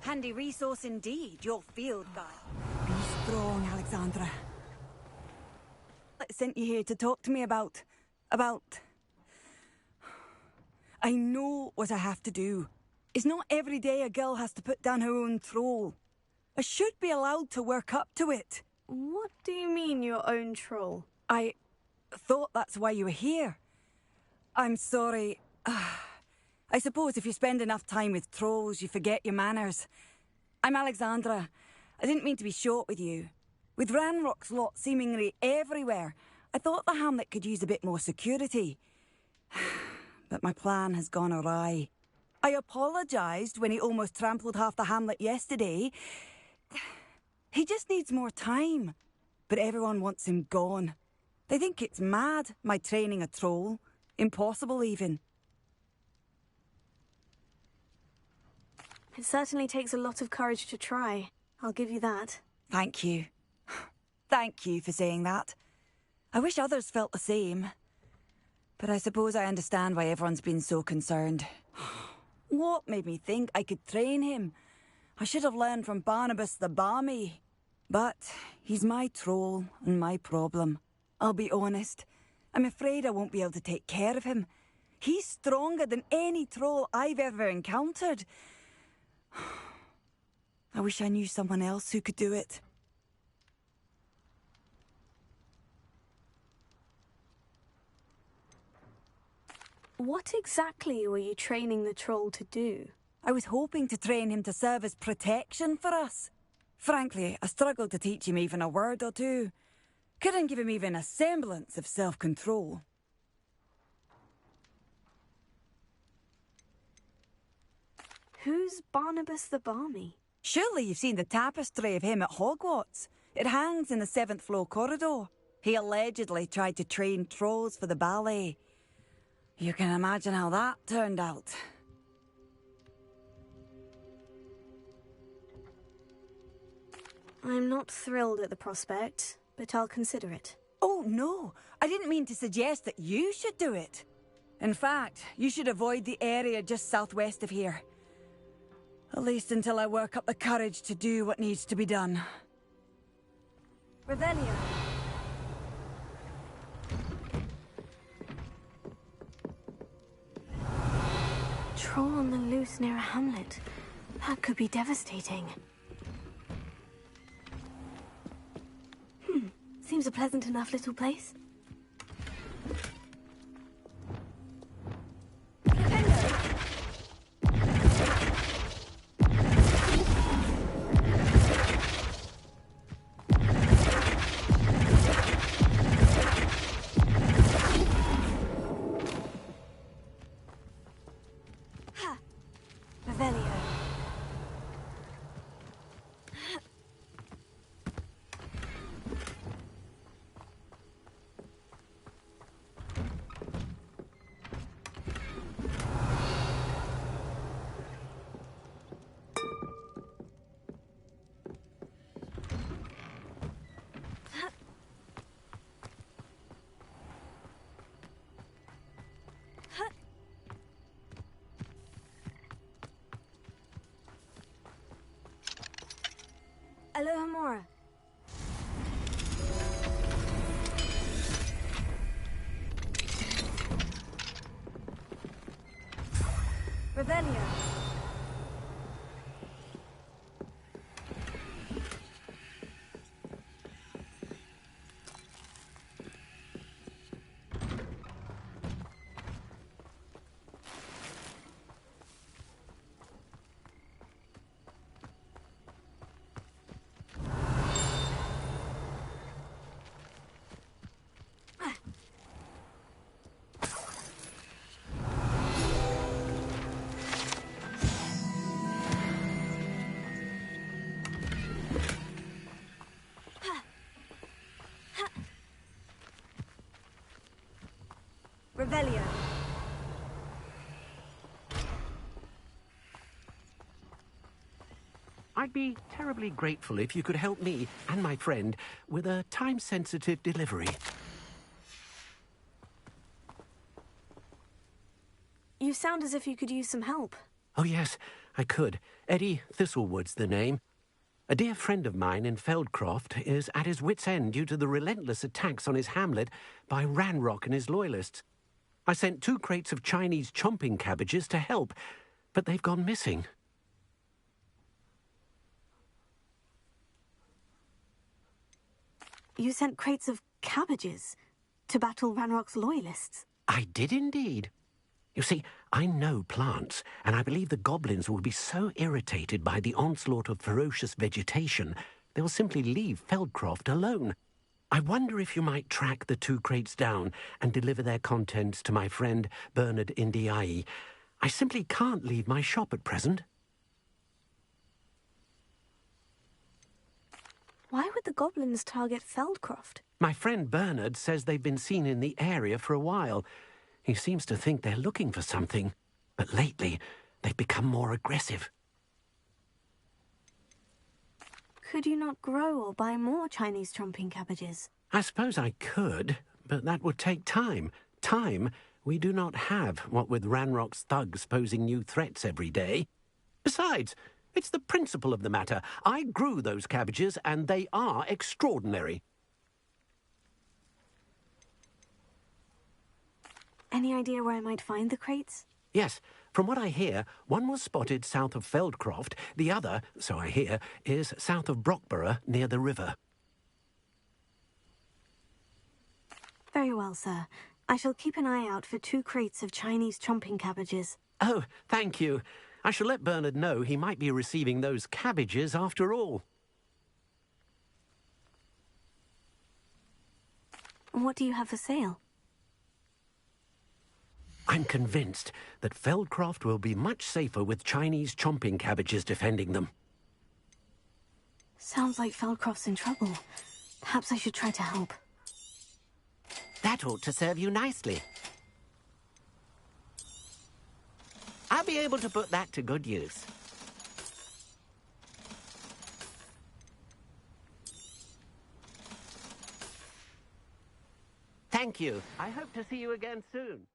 Handy resource indeed, your field guide. Be strong, Alexandra. I sent you here to talk to me about... I know what I have to do. It's not every day a girl has to put down her own troll. I should be allowed to work up to it. What do you mean, your own troll? I thought that's why you were here. I'm sorry. I suppose if you spend enough time with trolls, you forget your manners. I'm Alexandra. I didn't mean to be short with you. With Ranrock's lot seemingly everywhere, I thought the hamlet could use a bit more security. But my plan has gone awry. I apologised when he almost trampled half the hamlet yesterday. He just needs more time. But everyone wants him gone. They think it's mad, my training a troll. Impossible, even. It certainly takes a lot of courage to try. I'll give you that. Thank you. Thank you for saying that. I wish others felt the same. But I suppose I understand why everyone's been so concerned. What made me think I could train him? I should have learned from Barnabas the Balmy. But he's my troll and my problem. I'll be honest. I'm afraid I won't be able to take care of him. He's stronger than any troll I've ever encountered. I wish I knew someone else who could do it. What exactly were you training the troll to do? I was hoping to train him to serve as protection for us. Frankly, I struggled to teach him even a word or two. Couldn't give him even a semblance of self-control. Who's Barnabas the Balmy? Surely you've seen the tapestry of him at Hogwarts. It hangs in the 7th floor corridor. He allegedly tried to train trolls for the ballet. You can imagine how that turned out. I'm not thrilled at the prospect, but I'll consider it. Oh, no. I didn't mean to suggest that you should do it. In fact, you should avoid the area just southwest of here. At least until I work up the courage to do what needs to be done. Revelio. Troll on the loose near a hamlet. That could be devastating. Seems a pleasant enough little place. Alohomora. Revelio. Revelio. I'd be terribly grateful if you could help me and my friend with a time-sensitive delivery. You sound as if you could use some help. Oh, yes, I could. Eddie Thistlewood's the name. A dear friend of mine in Feldcroft is at his wit's end due to the relentless attacks on his hamlet by Ranrock and his loyalists. I sent 2 crates of Chinese chomping cabbages to help, but they've gone missing. You sent crates of cabbages to battle Ranrock's loyalists? I did indeed. You see, I know plants, and I believe the goblins will be so irritated by the onslaught of ferocious vegetation, they'll simply leave Feldcroft alone. I wonder if you might track the 2 crates down and deliver their contents to my friend Bernard Indiai. I simply can't leave my shop at present. Why would the goblins target Feldcroft? My friend Bernard says they've been seen in the area for a while. He seems to think they're looking for something, but lately they've become more aggressive. Could you not grow or buy more Chinese chomping cabbages? I suppose I could, but that would take time. Time we do not have, what with Ranrock's thugs posing new threats every day. Besides, it's the principle of the matter. I grew those cabbages, and they are extraordinary. Any idea where I might find the crates? Yes, from what I hear, one was spotted south of Feldcroft, the other, so I hear, is south of Brockborough near the river. Very well, sir. I shall keep an eye out for 2 crates of Chinese chomping cabbages. Oh, thank you. I shall let Bernard know he might be receiving those cabbages after all. What do you have for sale? I'm convinced that Feldcroft will be much safer with Chinese chomping cabbages defending them. Sounds like Feldcroft's in trouble. Perhaps I should try to help. That ought to serve you nicely. I'll be able to put that to good use. Thank you. I hope to see you again soon.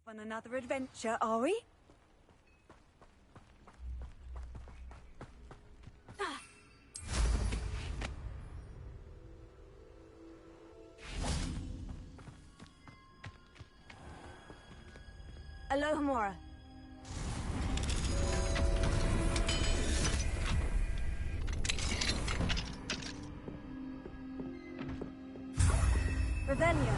On another adventure, are we? Alohomora. Revelia.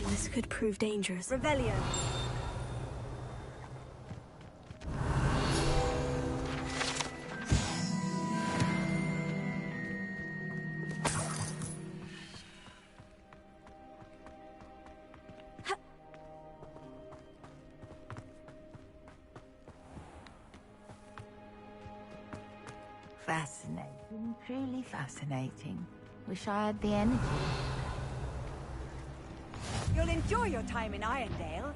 This could prove dangerous. Revelio. Fascinating, truly fascinating. Wish I had the energy. You'll enjoy your time in Irondale.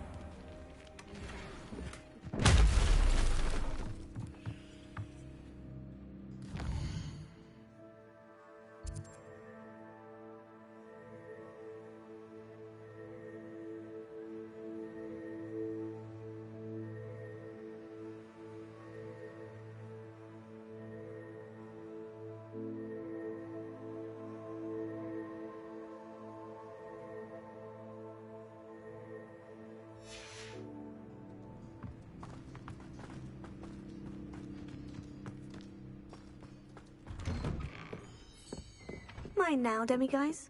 Mine now, demiguise.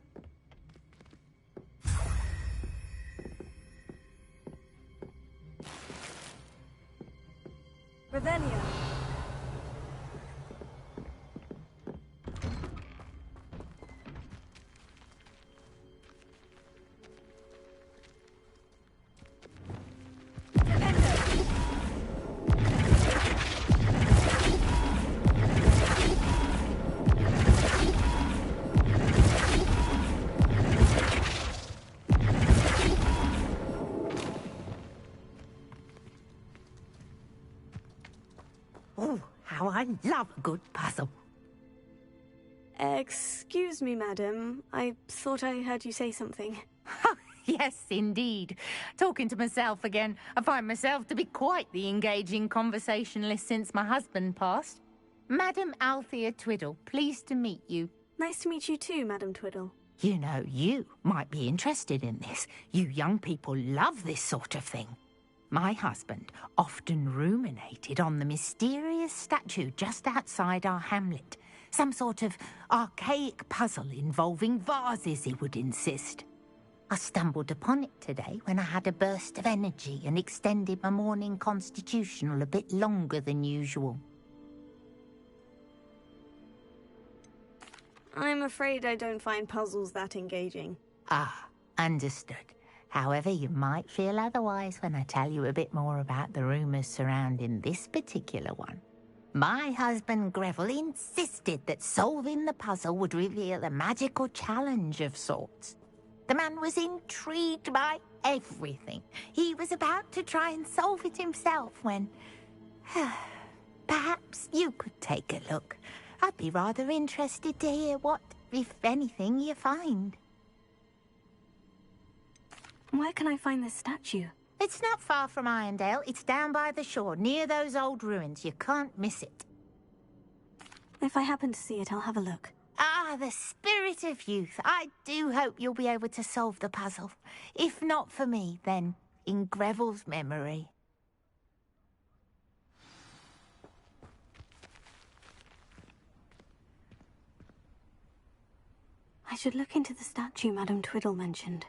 Revelio. Oh, how I love a good puzzle. Excuse me, madam. I thought I heard you say something. Yes, indeed. Talking to myself again. I find myself to be quite the engaging conversationalist since my husband passed. Madam Althea Twiddle, pleased to meet you. Nice to meet you too, Madam Twiddle. You know, you might be interested in this. You young people love this sort of thing. My husband often ruminated on the mysterious statue just outside our hamlet. Some sort of archaic puzzle involving vases, he would insist. I stumbled upon it today when I had a burst of energy and extended my morning constitutional a bit longer than usual. I'm afraid I don't find puzzles that engaging. Ah, understood. However, you might feel otherwise when I tell you a bit more about the rumours surrounding this particular one. My husband Greville insisted that solving the puzzle would reveal a magical challenge of sorts. The man was intrigued by everything. He was about to try and solve it himself when... Perhaps you could take a look. I'd be rather interested to hear what, if anything, you find. Where can I find this statue? It's not far from Irondale. It's down by the shore, near those old ruins. You can't miss it. If I happen to see it, I'll have a look. Ah, the spirit of youth. I do hope you'll be able to solve the puzzle. If not for me, then in Greville's memory. I should look into the statue Madame Twiddle mentioned.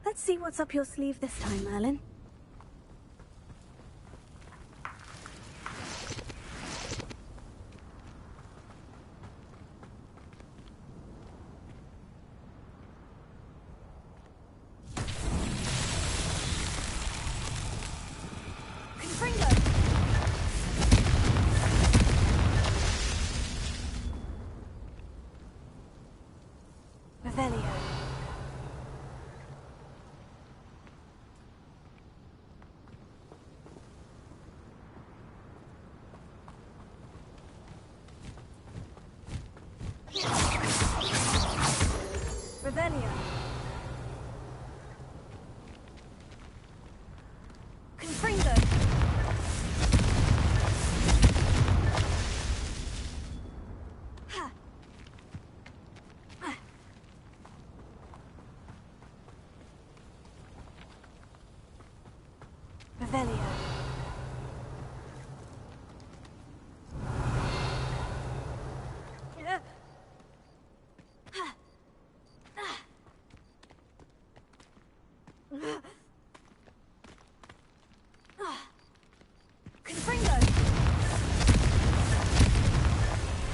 Let's see what's up your sleeve this time, Merlin.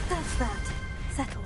That's that. Settled.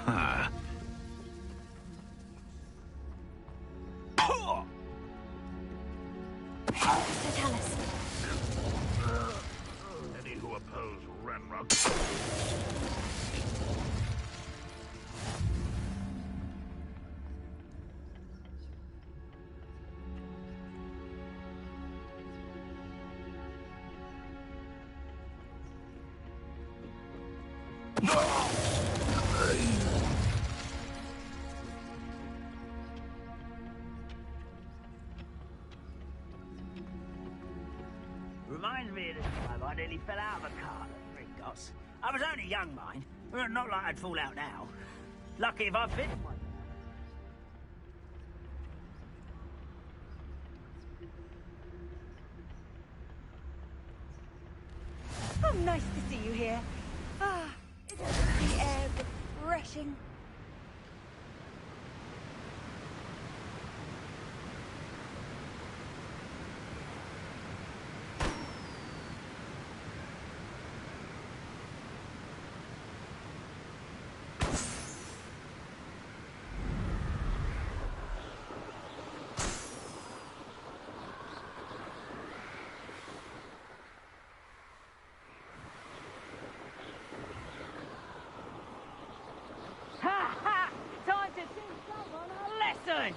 Ha! Totalis. Any who oppose Ranrock. Reminds me of the time I nearly fell out of a car at Gringotts. I was only young, mind. Well, not like I'd fall out now. Lucky if I've been one. Oh, nice to see you here. Ah, isn't the air refreshing? Ha ha! Time to teach someone a lesson!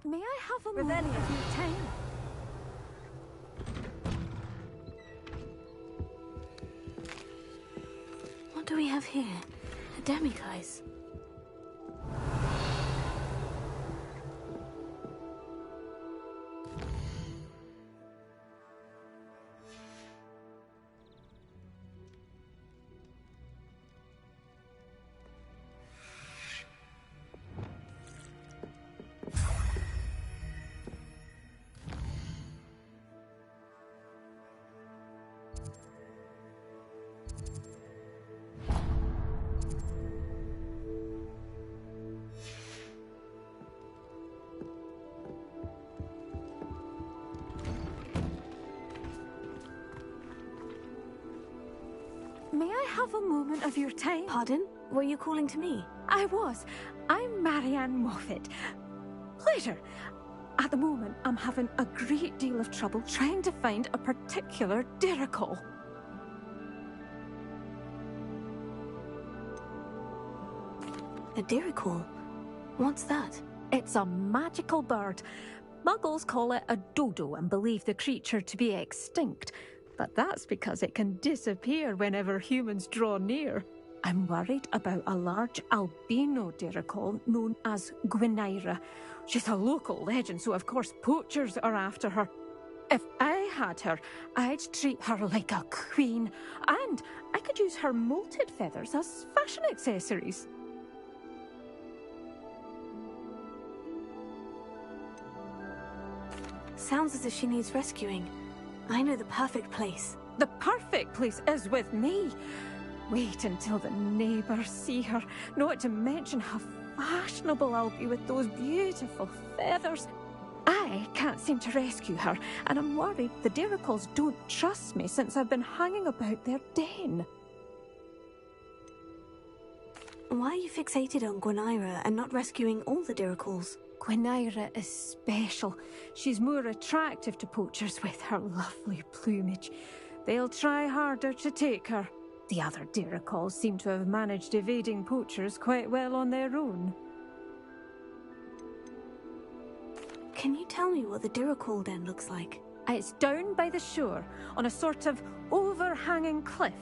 May I have a moment of your time? What do we have here? A demiguise. May I have a moment of your time? Pardon? Were you calling to me? I was. I'm Marianne Moffat. Pleasure. At the moment, I'm having a great deal of trouble trying to find a particular Diricol. A Diricol? What's that? It's a magical bird. Muggles call it a dodo and believe the creature to be extinct. But that's because it can disappear whenever humans draw near. I'm worried about a large albino Diricol known as Gwynaira. She's a local legend, so of course poachers are after her. If I had her, I'd treat her like a queen. And I could use her molted feathers as fashion accessories. Sounds as if she needs rescuing. I know the perfect place. The perfect place is with me. Wait until the neighbours see her, not to mention how fashionable I'll be with those beautiful feathers. I can't seem to rescue her, and I'm worried the Diracles don't trust me since I've been hanging about their den. Why are you fixated on Gwynaira and not rescuing all the Diracles? Gwynaira is special. She's more attractive to poachers with her lovely plumage. They'll try harder to take her. The other Diracles seem to have managed evading poachers quite well on their own. Can you tell me what the Diracle den looks like? It's down by the shore, on a sort of overhanging cliff.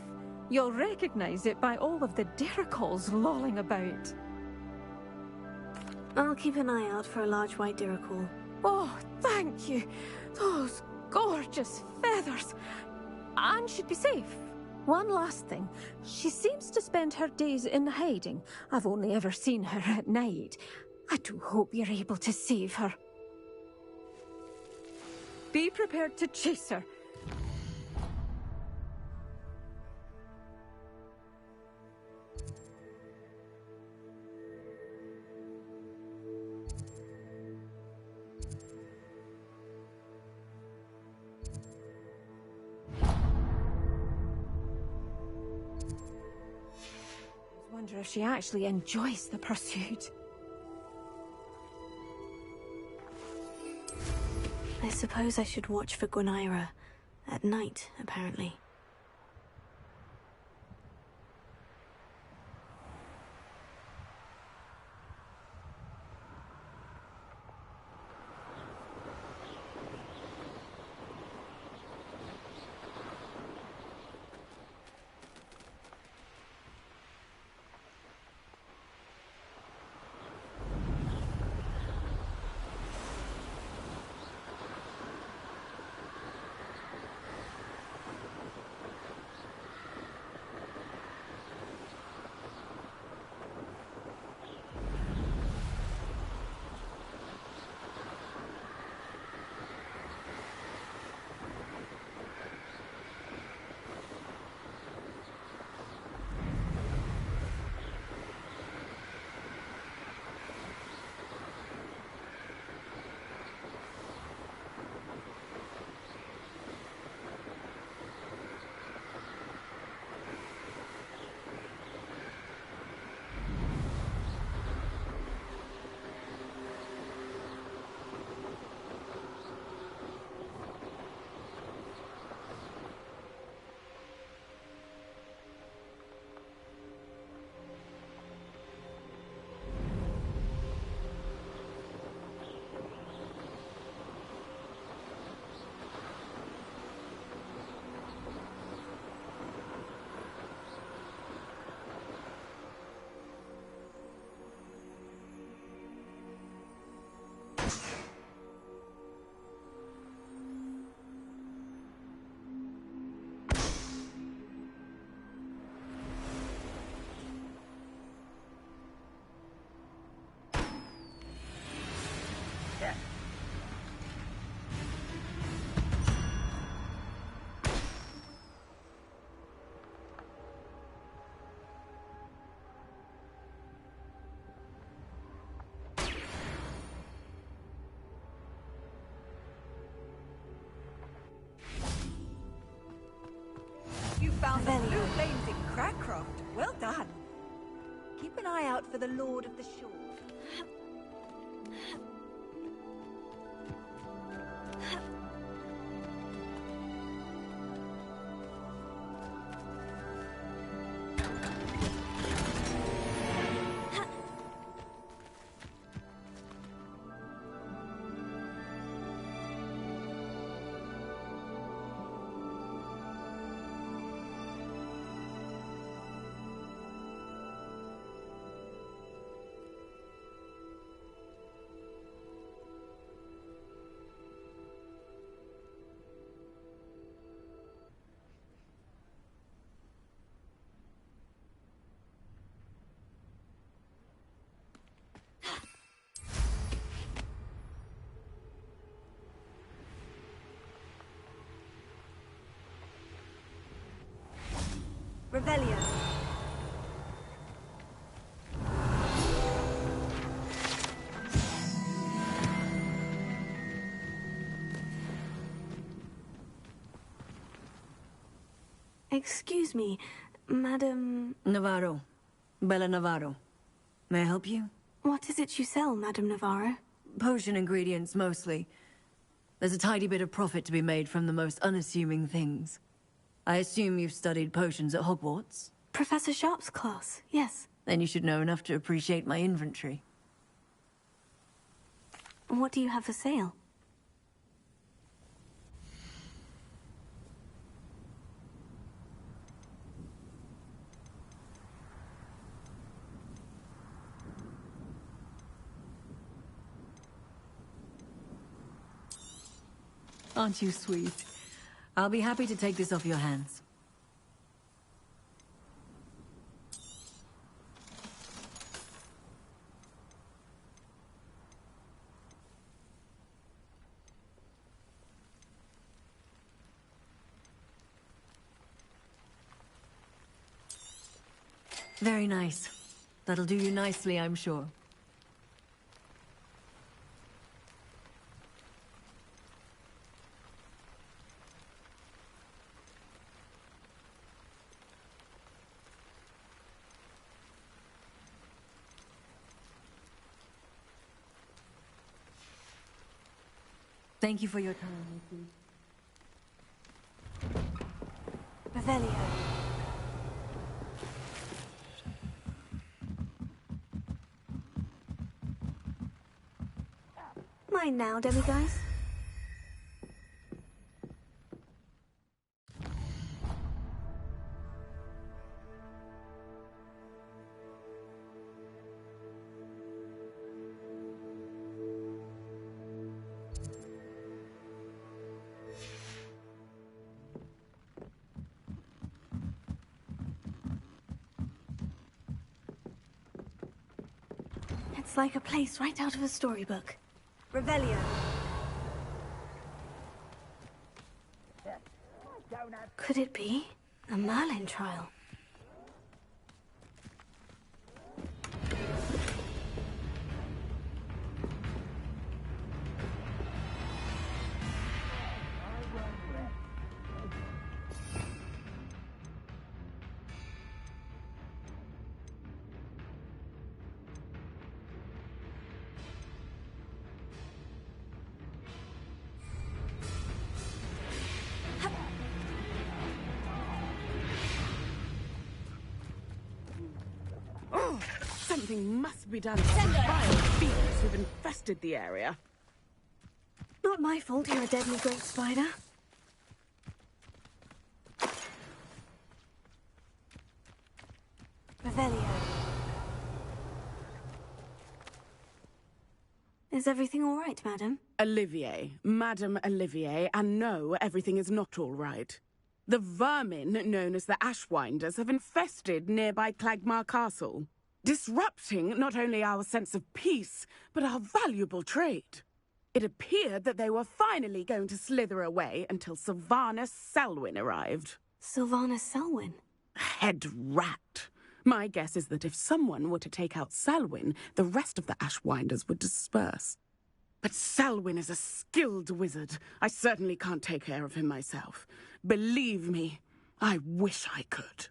You'll recognise it by all of the Diracles lolling about. I'll keep an eye out for a large white Diracle. Oh, thank you. Those gorgeous feathers. And she'd be safe. One last thing. She seems to spend her days in hiding. I've only ever seen her at night. I do hope you're able to save her. Be prepared to chase her. I wonder if she actually enjoys the pursuit. I suppose I should watch for Gwynaira. At night, apparently. You found the blue flames in Crackcroft. Well done. Keep an eye out for the Lord of the Shore. Revelio. Excuse me, Madam... Navarro. Bella Navarro. May I help you? What is it you sell, Madam Navarro? Potion ingredients, mostly. There's a tidy bit of profit to be made from the most unassuming things. I assume you've studied potions at Hogwarts? Professor Sharp's class, yes. Then you should know enough to appreciate my inventory. What do you have for sale? Aren't you sweet? I'll be happy to take this off your hands. Very nice. That'll do you nicely, I'm sure. Thank you for your time, Nikki. Revelio. Mine now, demiguise. It's like a place right out of a storybook. Revelio. Could it be a Merlin trial? Something must be done about the vile beasts who've infested the area. Not my fault you're a deadly great spider. Revelio. Is everything all right, madam? Olivier, Madame Olivier, and no, everything is not all right. The vermin known as the Ashwinders have infested nearby Clagmar Castle, disrupting not only our sense of peace, but our valuable trade. It appeared that they were finally going to slither away until Sylvanus Selwyn arrived. Sylvanus Selwyn? Head rat. My guess is that if someone were to take out Selwyn, the rest of the Ashwinders would disperse. But Selwyn is a skilled wizard. I certainly can't take care of him myself. Believe me, I wish I could.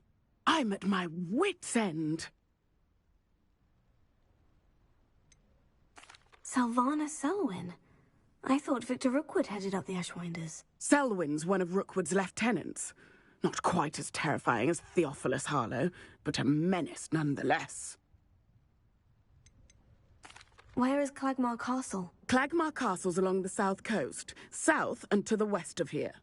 I'm at my wit's end. Sylvanus Selwyn? I thought Victor Rookwood headed up the Ashwinders. Selwyn's one of Rookwood's lieutenants. Not quite as terrifying as Theophilus Harlow, but a menace nonetheless. Where is Clagmar Castle? Clagmar Castle's along the south coast, south and to the west of here.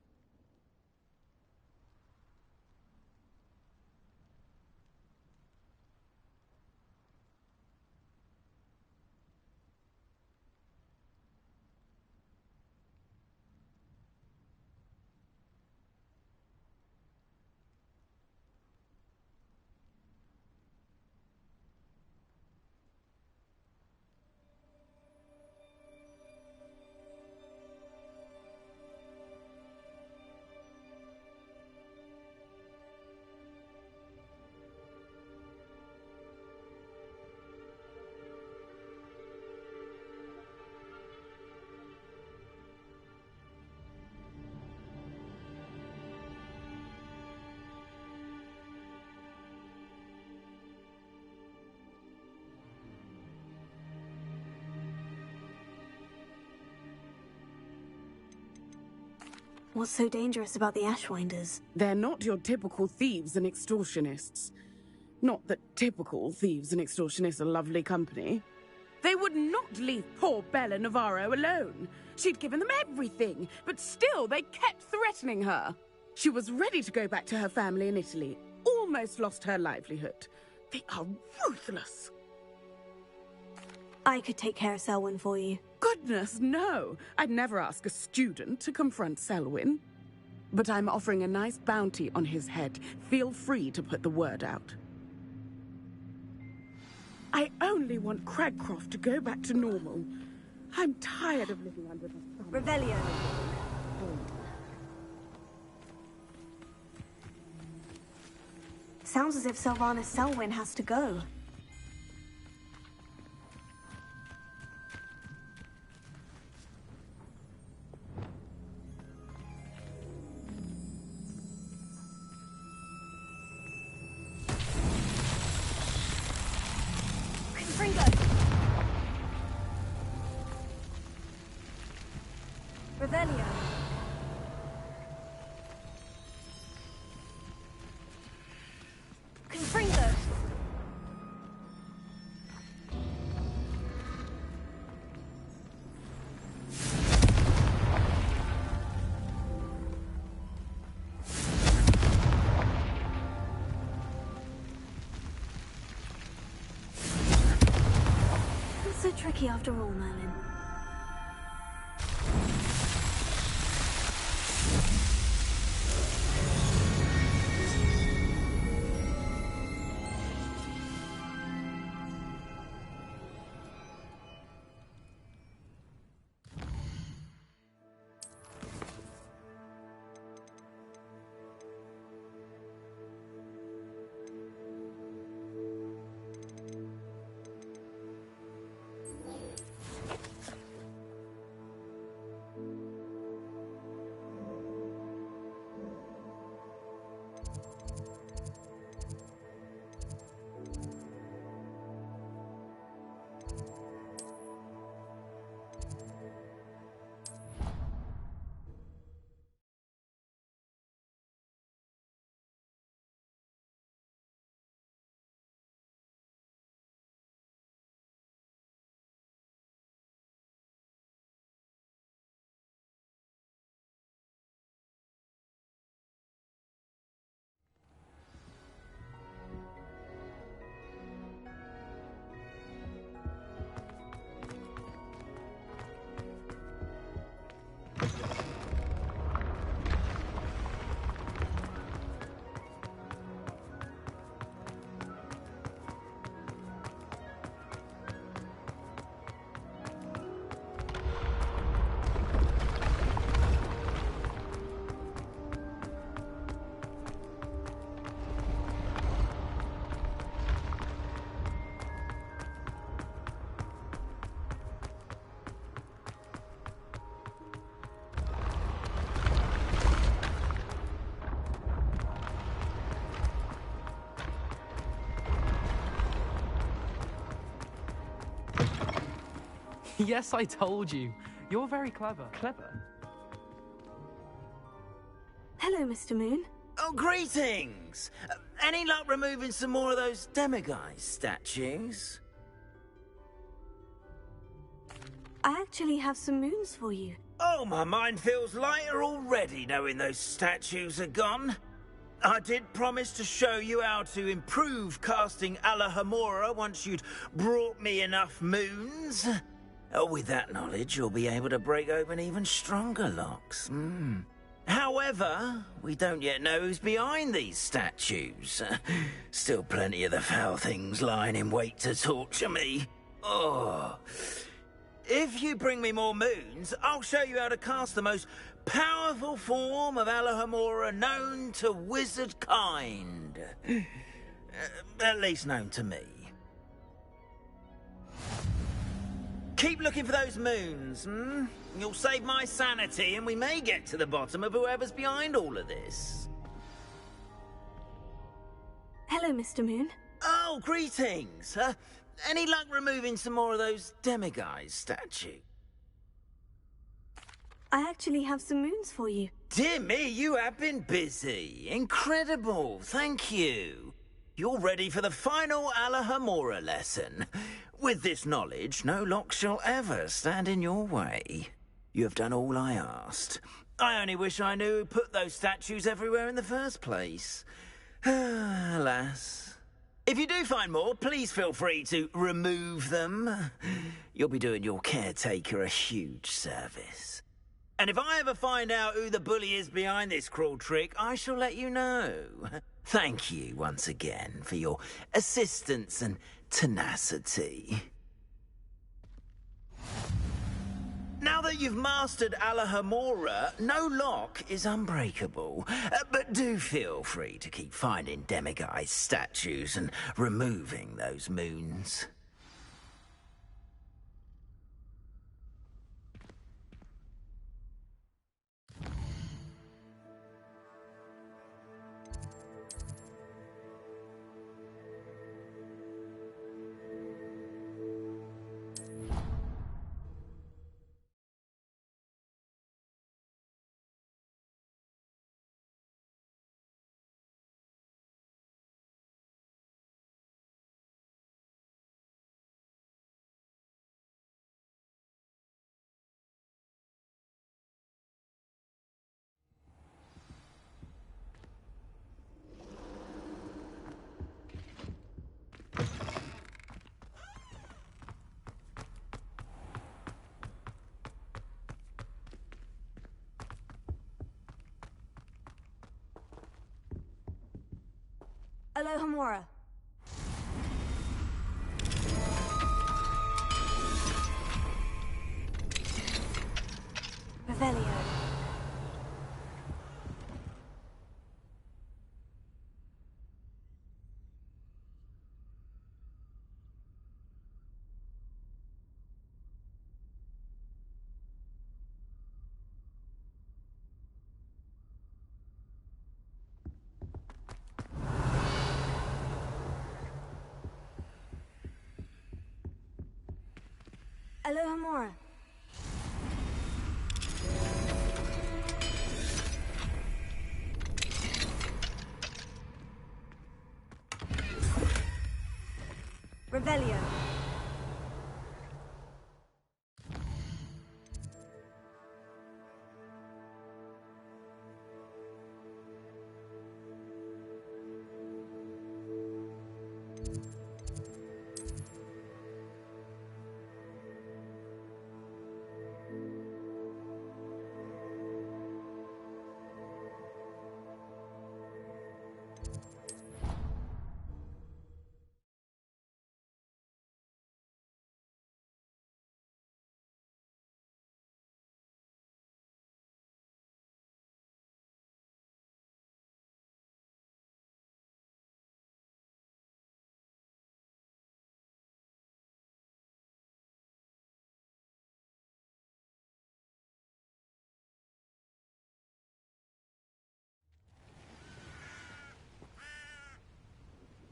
What's so dangerous about the Ashwinders? They're not your typical thieves and extortionists. Not that typical thieves and extortionists are lovely company. They would not leave poor Bella Navarro alone. She'd given them everything, but still they kept threatening her. She was ready to go back to her family in Italy, almost lost her livelihood. They are ruthless. I could take care of Selwyn for you. Goodness, no. I'd never ask a student to confront Selwyn. But I'm offering a nice bounty on his head. Feel free to put the word out. I only want Cragcroft to go back to normal. I'm tired of living under this. Revelio. Sounds as if Sylvanus Selwyn has to go. Revelio. Confringo. It's so tricky after all, Merlin. Yes, I told you. You're very clever. Clever? Hello, Mr. Moon. Oh, greetings! Any luck removing some more of those demiguise statues? I actually have some moons for you. Oh, my mind feels lighter already knowing those statues are gone. I did promise to show you how to improve casting Alohomora once you'd brought me enough moons. Oh, with that knowledge, you'll be able to break open even stronger locks. However, we don't yet know who's behind these statues. Still plenty of the foul things lying in wait to torture me. Oh. If you bring me more moons, I'll show you how to cast the most powerful form of Alohomora known to wizard kind. At least known to me. Keep looking for those moons, You'll save my sanity, and we may get to the bottom of whoever's behind all of this. Hello, Mr. Moon. Oh, greetings. Any luck removing some more of those demiguise statues? I actually have some moons for you. Dear me, you have been busy. Incredible. Thank you. You're ready for the final Alahamora lesson. With this knowledge, no lock shall ever stand in your way. You have done all I asked. I only wish I knew who put those statues everywhere in the first place. Alas. If you do find more, please feel free to remove them. You'll be doing your caretaker a huge service. And if I ever find out who the bully is behind this cruel trick, I shall let you know. Thank you once again for your assistance and tenacity. Now that you've mastered Alahamora, no lock is unbreakable. But do feel free to keep finding demiguise statues and removing those moons. Alohomora. Revelio. Alohomora. Revelio.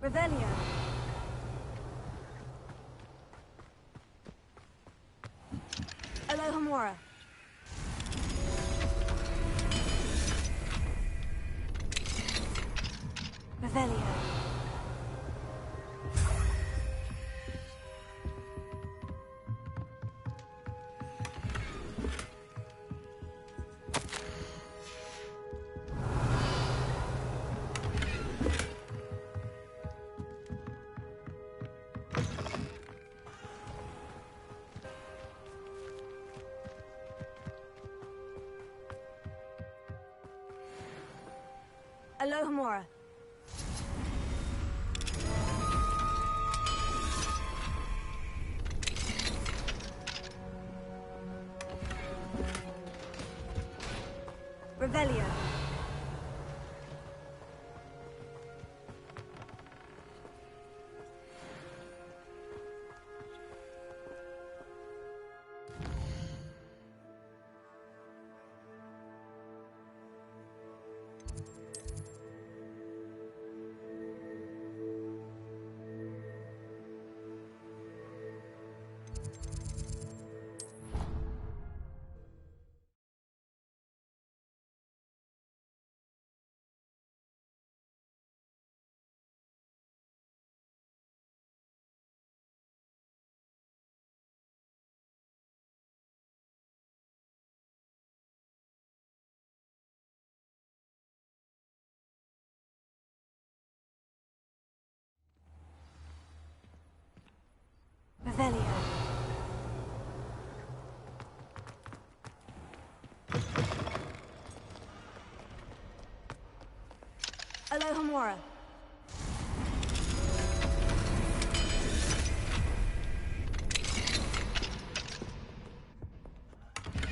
Revelio. Alohomora. Revelio. Alohomora. Revelio. Alohomora.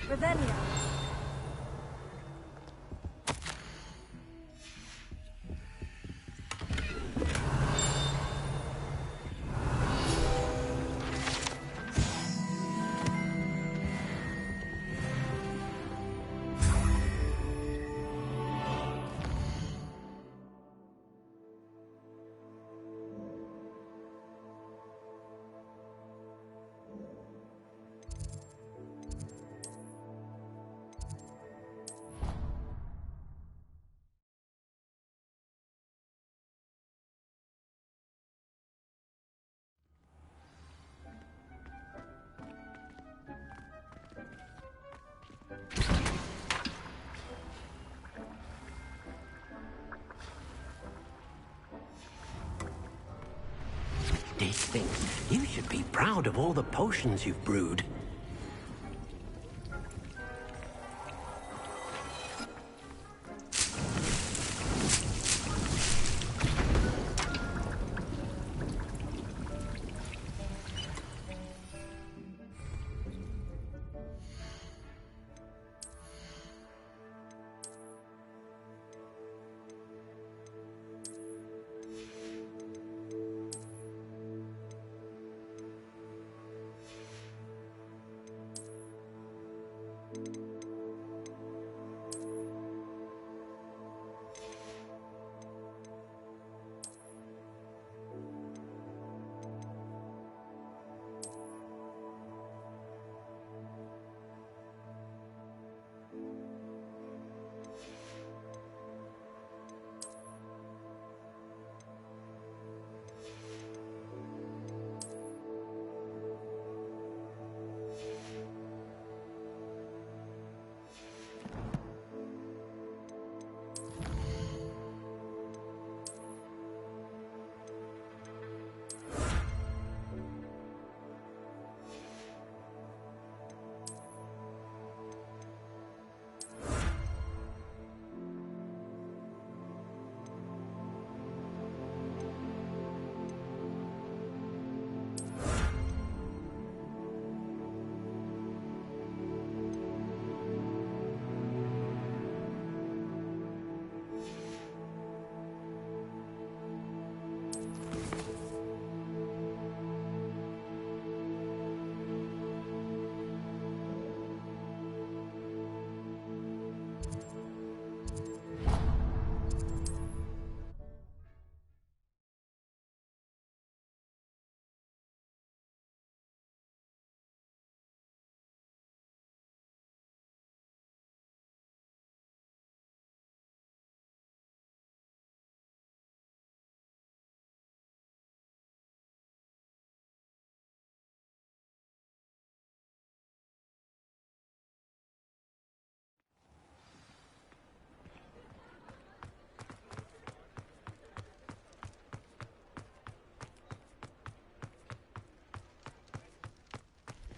Revelio. Think you should be proud of all the potions you've brewed.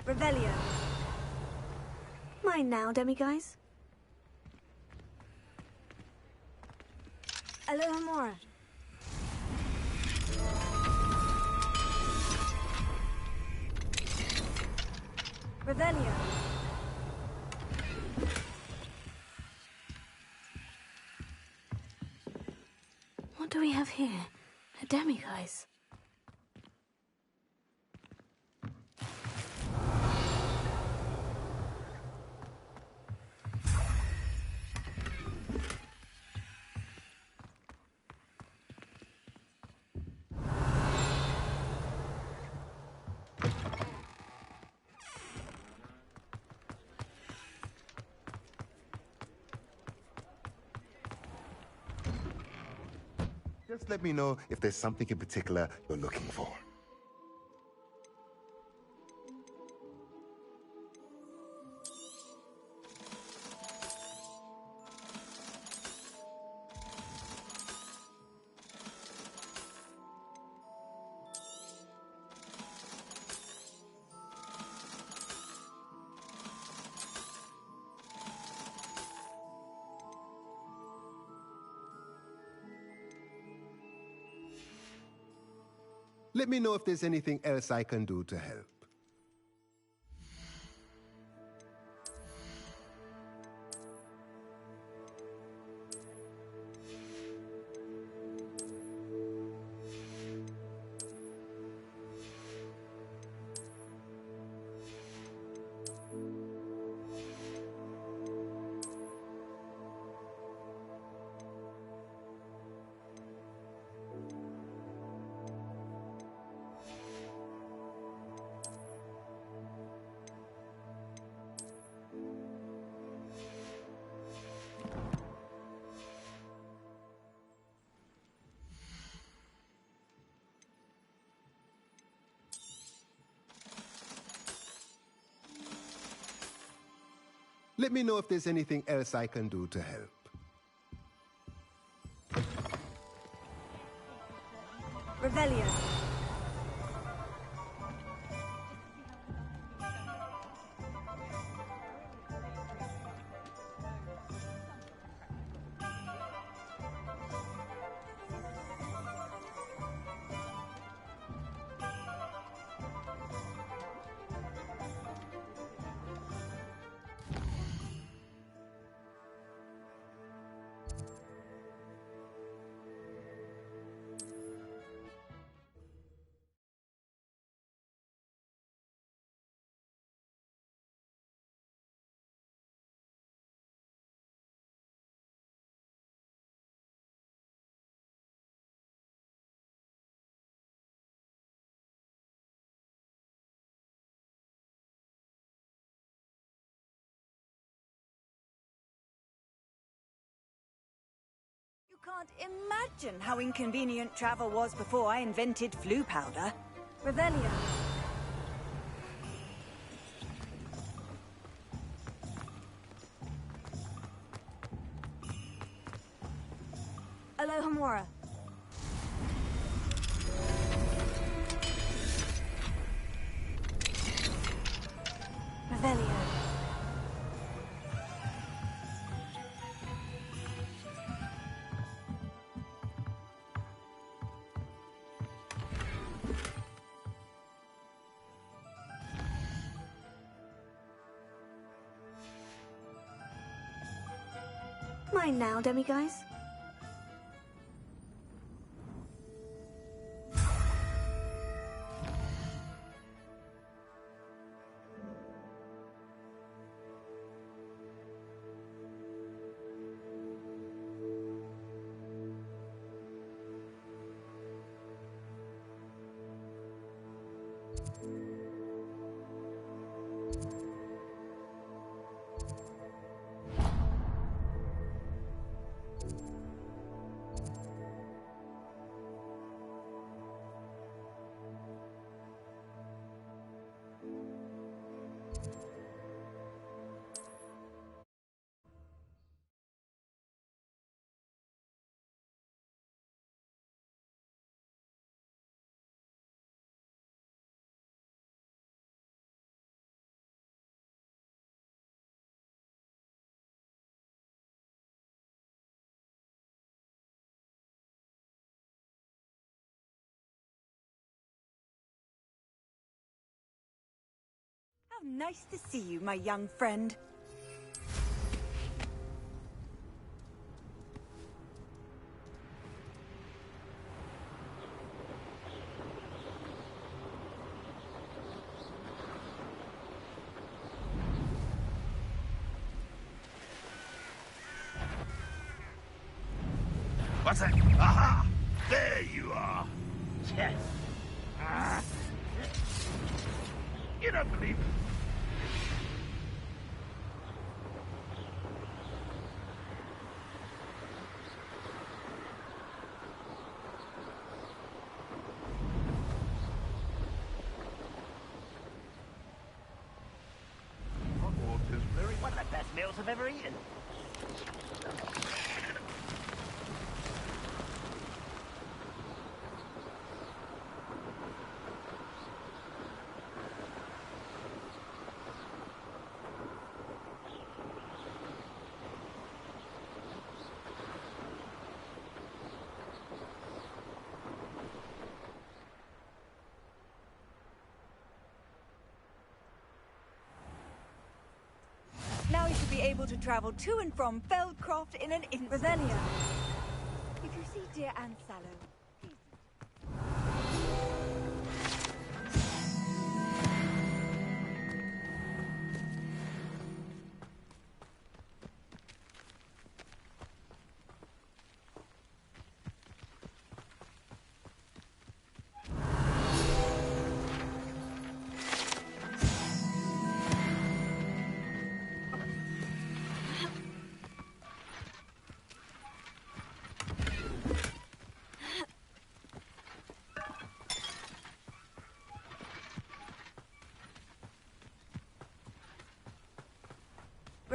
Revelio. Mine now, demiguise. Alohomora. Revelio. What do we have here? A demiguise. Just let me know if there's something in particular you're looking for. Let me know if there's anything else I can do to help. Let me know if there's anything else I can do to help. Revelio. You can't imagine how inconvenient travel was before I invented flu powder. Revelio. Alohomora. Revelio. Mine now, demiguise. How nice to see you, my young friend. What's that? Aha! There you are. Yes. You don't believe it. Hogwarts is very one of the best meals I've ever eaten. to travel to and from Feldcroft in an instant. Revelia. If you see dear Ansallow,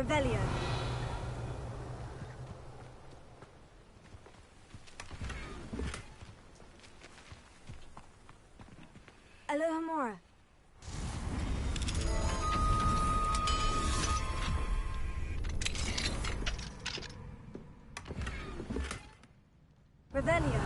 Revelio. Alohomora. Revelio.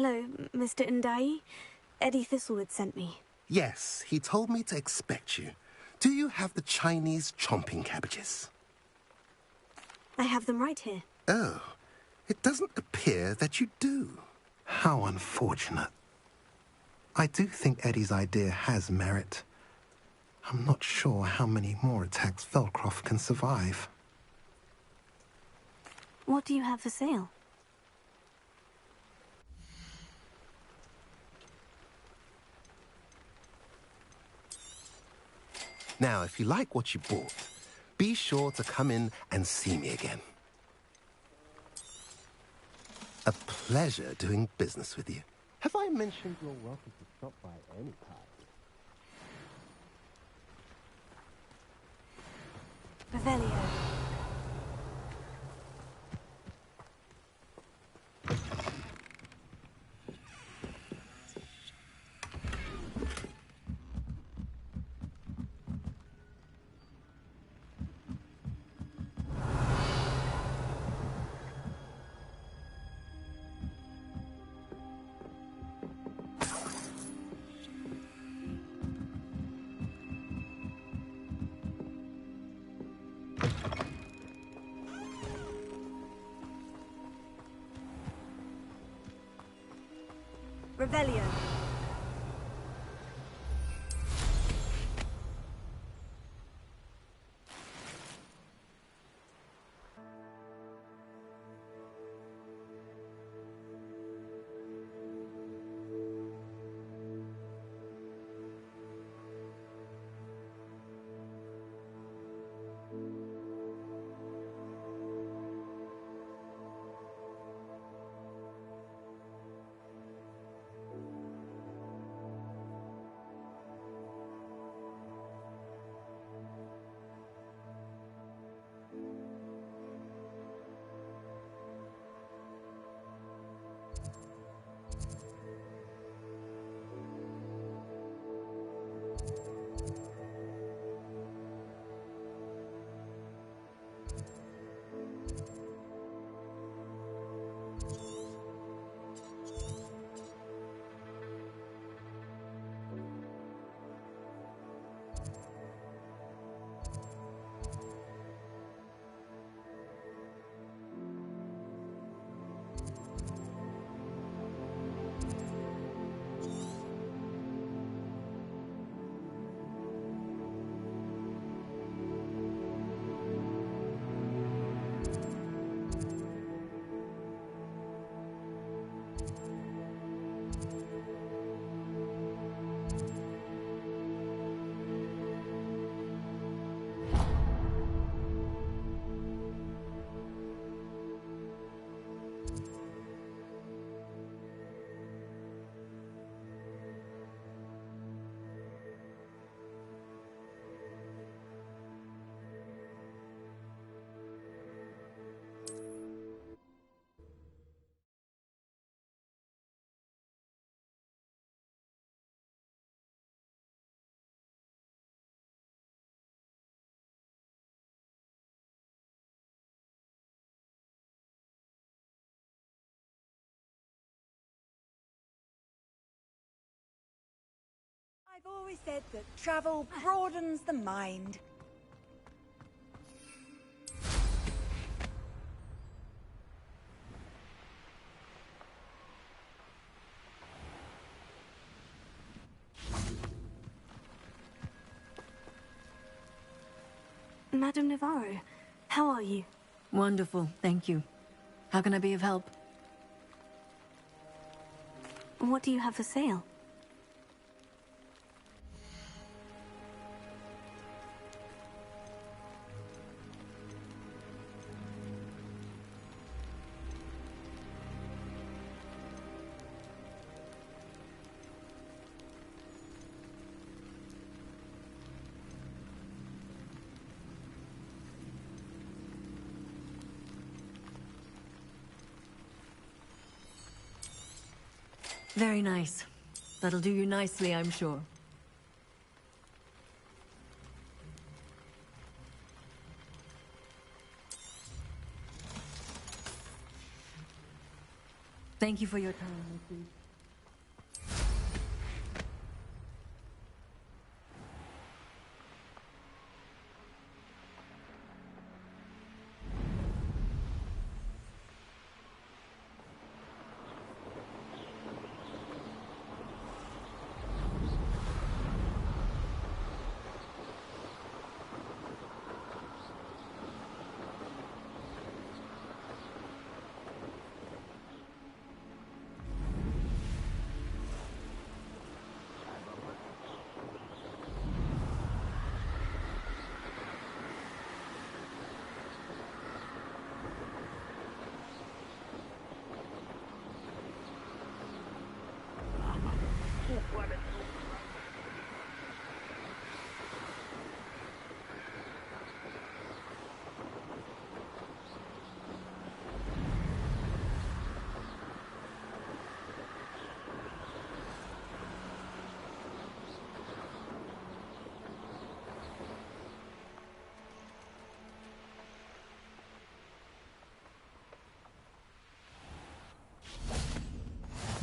Hello, Mr. Ndai. Eddie Thistlewood sent me. Yes, he told me to expect you. Do you have the Chinese chomping cabbages? I have them right here. Oh, it doesn't appear that you do. How unfortunate. I do think Eddie's idea has merit. I'm not sure how many more attacks Feldcroft can survive. What do you have for sale? Now, if you like what you bought, be sure to come in and see me again. A pleasure doing business with you. Have I mentioned you're welcome to stop by any time? Revelio. Revelio. I've always said that travel broadens the mind. Madame Navarro, how are you? Wonderful, thank you. How can I be of help? What do you have for sale? Very nice. That'll do you nicely, I'm sure. Thank you for your time, Missy.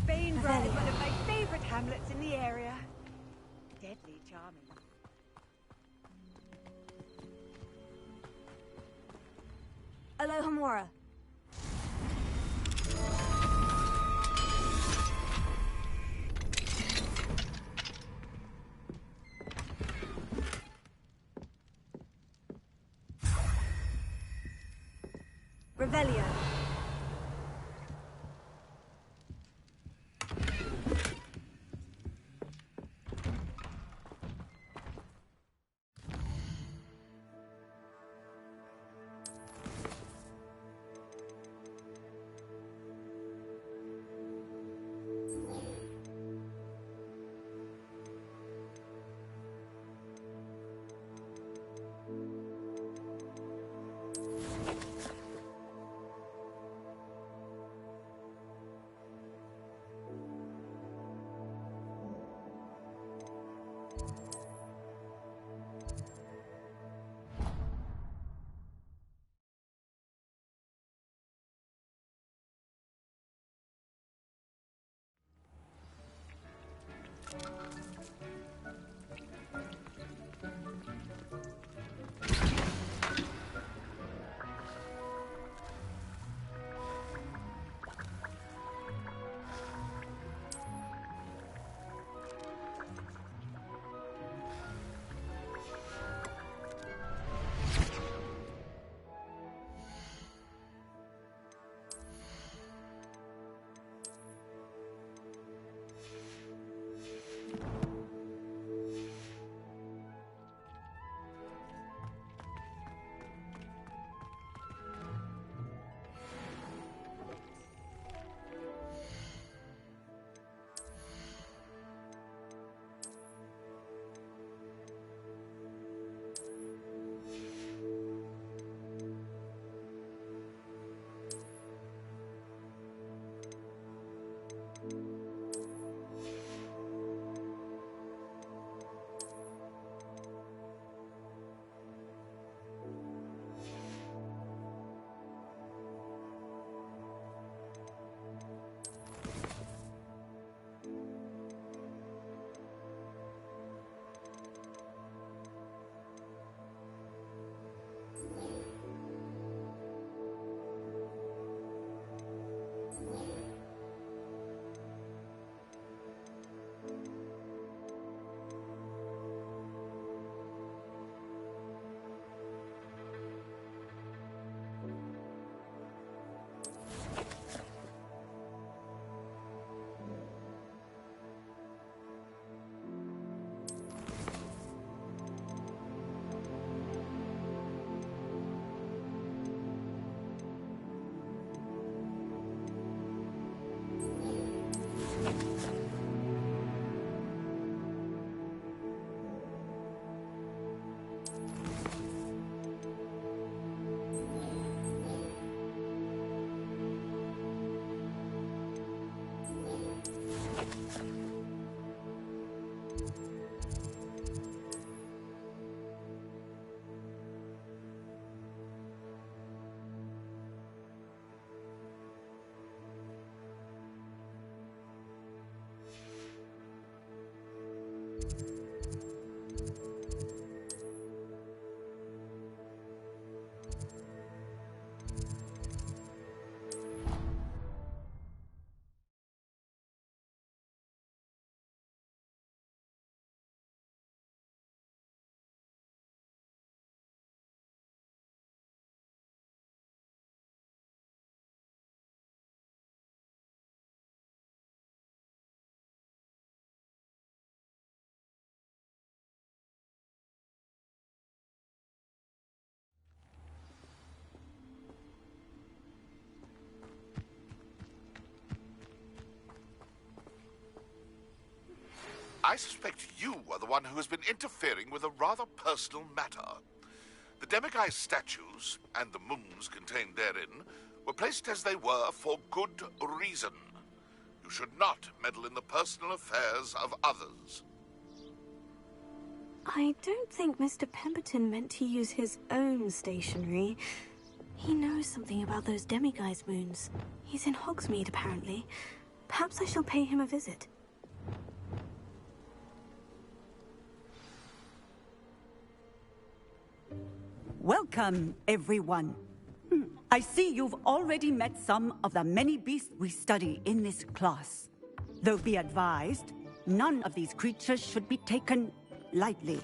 Bainbridge is one of my favourite hamlets in the area. Deadly charming. Alohomora. Revelio. I suspect you are the one who has been interfering with a rather personal matter. The demiguise statues, and the moons contained therein, were placed as they were for good reason. You should not meddle in the personal affairs of others. I don't think Mr. Pemberton meant to use his own stationery. He knows something about those demiguise moons. He's in Hogsmeade, apparently. Perhaps I shall pay him a visit. Welcome, everyone. I see you've already met some of the many beasts we study in this class. Though be advised, none of these creatures should be taken lightly.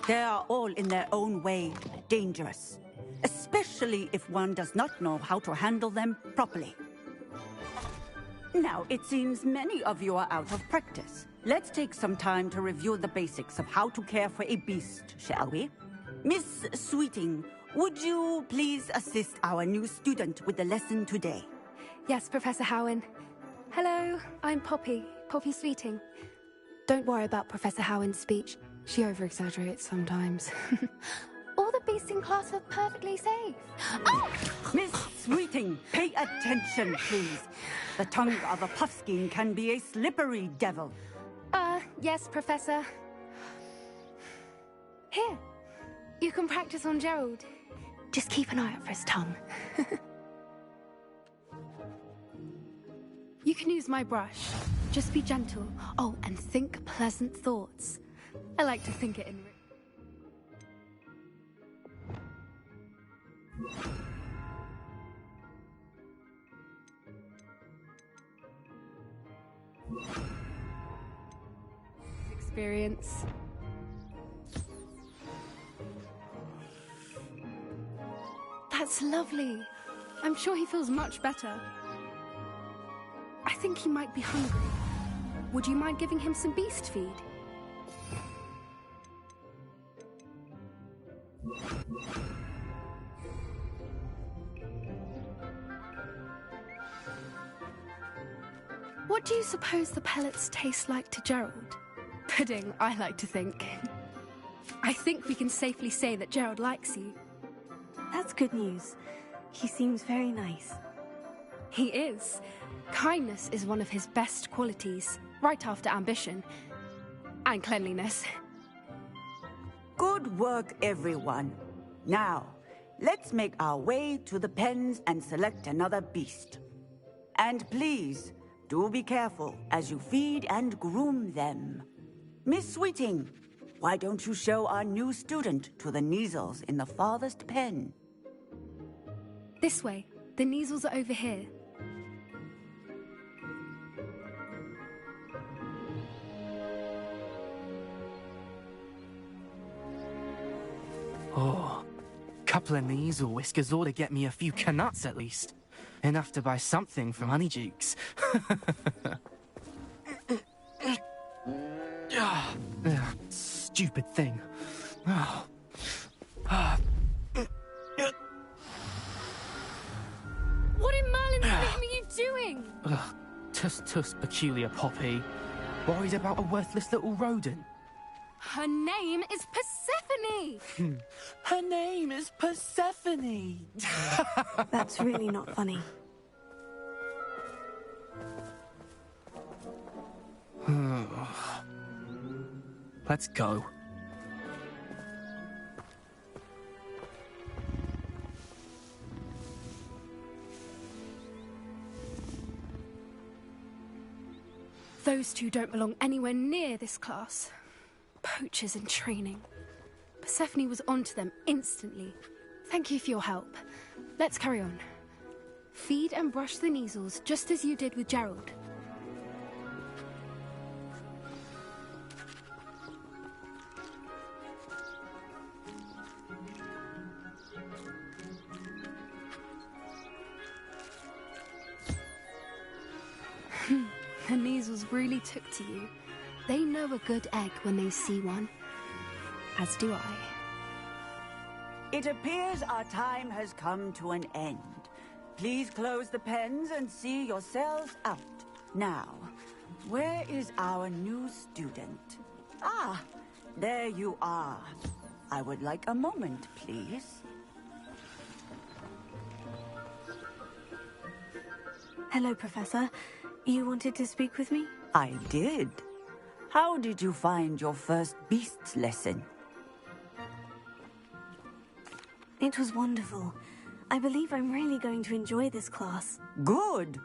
They are all in their own way dangerous, especially if one does not know how to handle them properly. Now, it seems many of you are out of practice. Let's take some time to review the basics of how to care for a beast, shall we? Miss Sweeting, would you please assist our new student with the lesson today? Yes, Professor Howen. Hello, I'm Poppy Sweeting. Don't worry about Professor Howen's speech. She over-exaggerates sometimes. All the beasts in class are perfectly safe. Oh! Miss Sweeting, pay attention, please. The tongue of a puffskein can be a slippery devil. Yes, Professor. Here, you can practice on Gerald. Just keep an eye out for his tongue. You can use my brush. Just be gentle. Oh, and think pleasant thoughts. I like to think it in... experience. That's lovely. I'm sure he feels much better. I think he might be hungry. Would you mind giving him some beast feed? What do you suppose the pellets taste like to Gerald? Pudding, I like to think. I think we can safely say that Gerald likes you. That's good news. He seems very nice. He is. Kindness is one of his best qualities, right after ambition. And cleanliness. Good work, everyone. Now, let's make our way to the pens and select another beast. And please, do be careful as you feed and groom them. Miss Sweeting, why don't you show our new student to the Kneazles in the farthest pen? This way. The Kneazles are over here. Oh, couple of Kneazle whiskers ought to get me a few canuts at least. Enough to buy something from Honeydukes. Stupid thing. What in Merlin's name are you doing? Tuss, peculiar Poppy. Worried about a worthless little rodent? Her name is Persephone! Her name is Persephone! That's really not funny. Let's go. Those two don't belong anywhere near this class. Poachers in training. Persephone was onto them instantly. Thank you for your help. Let's carry on. Feed and brush the Kneazles just as you did with Gerald. The Kneazles really took to you. They know a good egg when they see one. As do I. It appears our time has come to an end. Please close the pens and see yourselves out. Now, where is our new student? Ah, there you are. I would like a moment, please. Hello, Professor. You wanted to speak with me? I did. How did you find your first beasts lesson? It was wonderful. I believe I'm really going to enjoy this class. Good.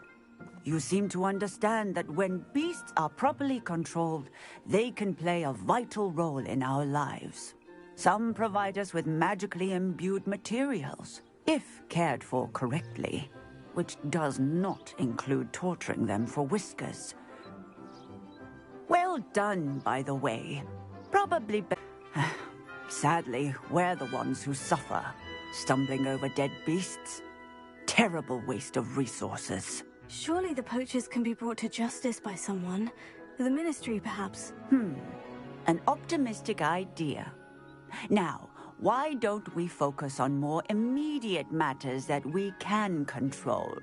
You seem to understand that when beasts are properly controlled, they can play a vital role in our lives. Some provide us with magically imbued materials, if cared for correctly, which does not include torturing them for whiskers. Well done, by the way. Probably sadly, we're the ones who suffer, stumbling over dead beasts. Terrible waste of resources. Surely the poachers can be brought to justice by someone. The Ministry, perhaps. An optimistic idea. Now, why don't we focus on more immediate matters that we can control?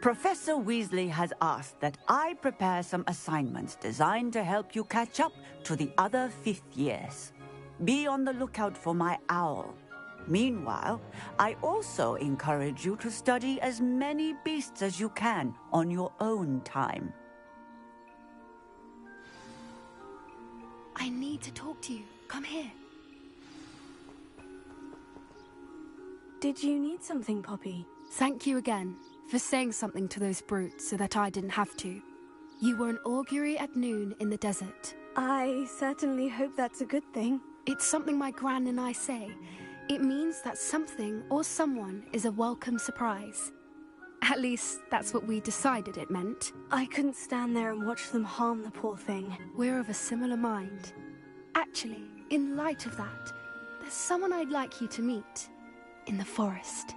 Professor Weasley has asked that I prepare some assignments designed to help you catch up to the other fifth years. Be on the lookout for my owl. Meanwhile, I also encourage you to study as many beasts as you can on your own time. I need to talk to you. Come here. Did you need something, Poppy? Thank you again for saying something to those brutes so that I didn't have to. You were an augury at noon in the desert. I certainly hope that's a good thing. It's something my gran and I say. It means that something or someone is a welcome surprise. At least, that's what we decided it meant. I couldn't stand there and watch them harm the poor thing. We're of a similar mind. Actually, in light of that, there's someone I'd like you to meet. In the forest.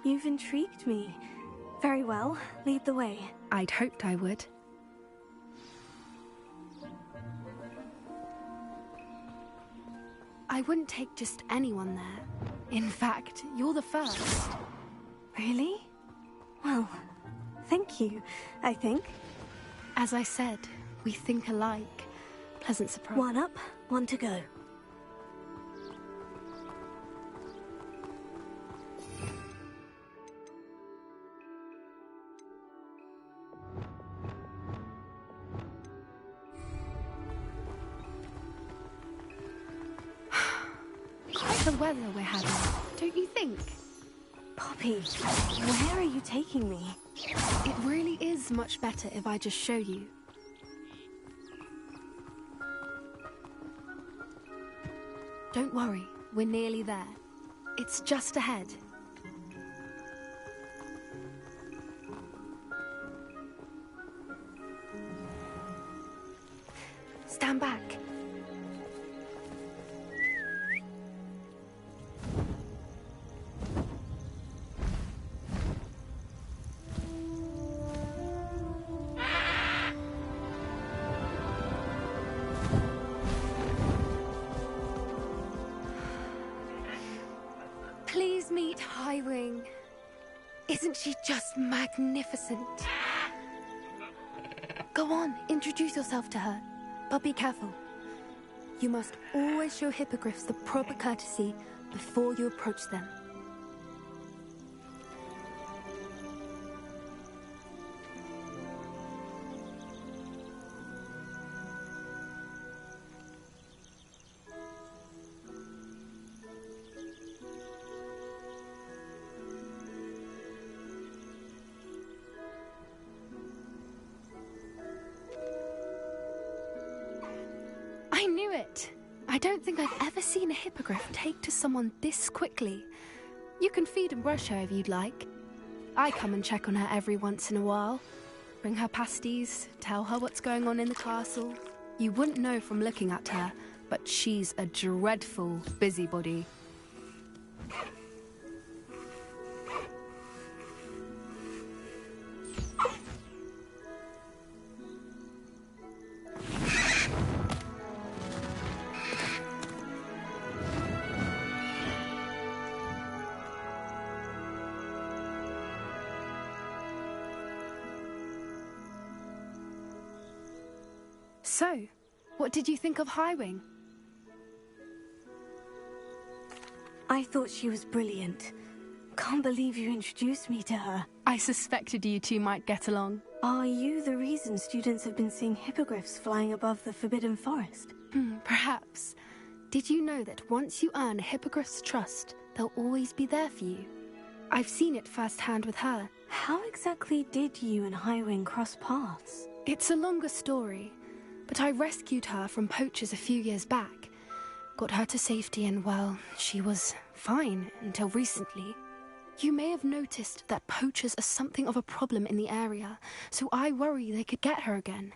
You've intrigued me. Very well, lead the way. I'd hoped I would. I wouldn't take just anyone there. In fact, you're the first. Really? Well, thank you, I think. As I said, we think alike. Pleasant surprise. One up, one to go. Quite the weather we're having, don't you think? Poppy, where are you taking me? It really is much better if I just show you. Don't worry, we're nearly there. It's just ahead. Stand back. Please meet Highwing. Isn't she just magnificent? Go on, introduce yourself to her. But be careful. You must always show hippogriffs the proper courtesy before you approach them. I knew it! I don't think I've ever seen a hippogriff take to someone this quickly. You can feed and brush her if you'd like. I come and check on her every once in a while. Bring her pasties, tell her what's going on in the castle. You wouldn't know from looking at her, but she's a dreadful busybody. So, what did you think of Highwing? I thought she was brilliant. Can't believe you introduced me to her. I suspected you two might get along. Are you the reason students have been seeing hippogriffs flying above the Forbidden Forest? Perhaps. Did you know that once you earn a hippogriff's trust, they'll always be there for you? I've seen it firsthand with her. How exactly did you and Highwing cross paths? It's a longer story, but I rescued her from poachers a few years back. Got her to safety and, well, she was fine until recently. You may have noticed that poachers are something of a problem in the area, so I worry they could get her again.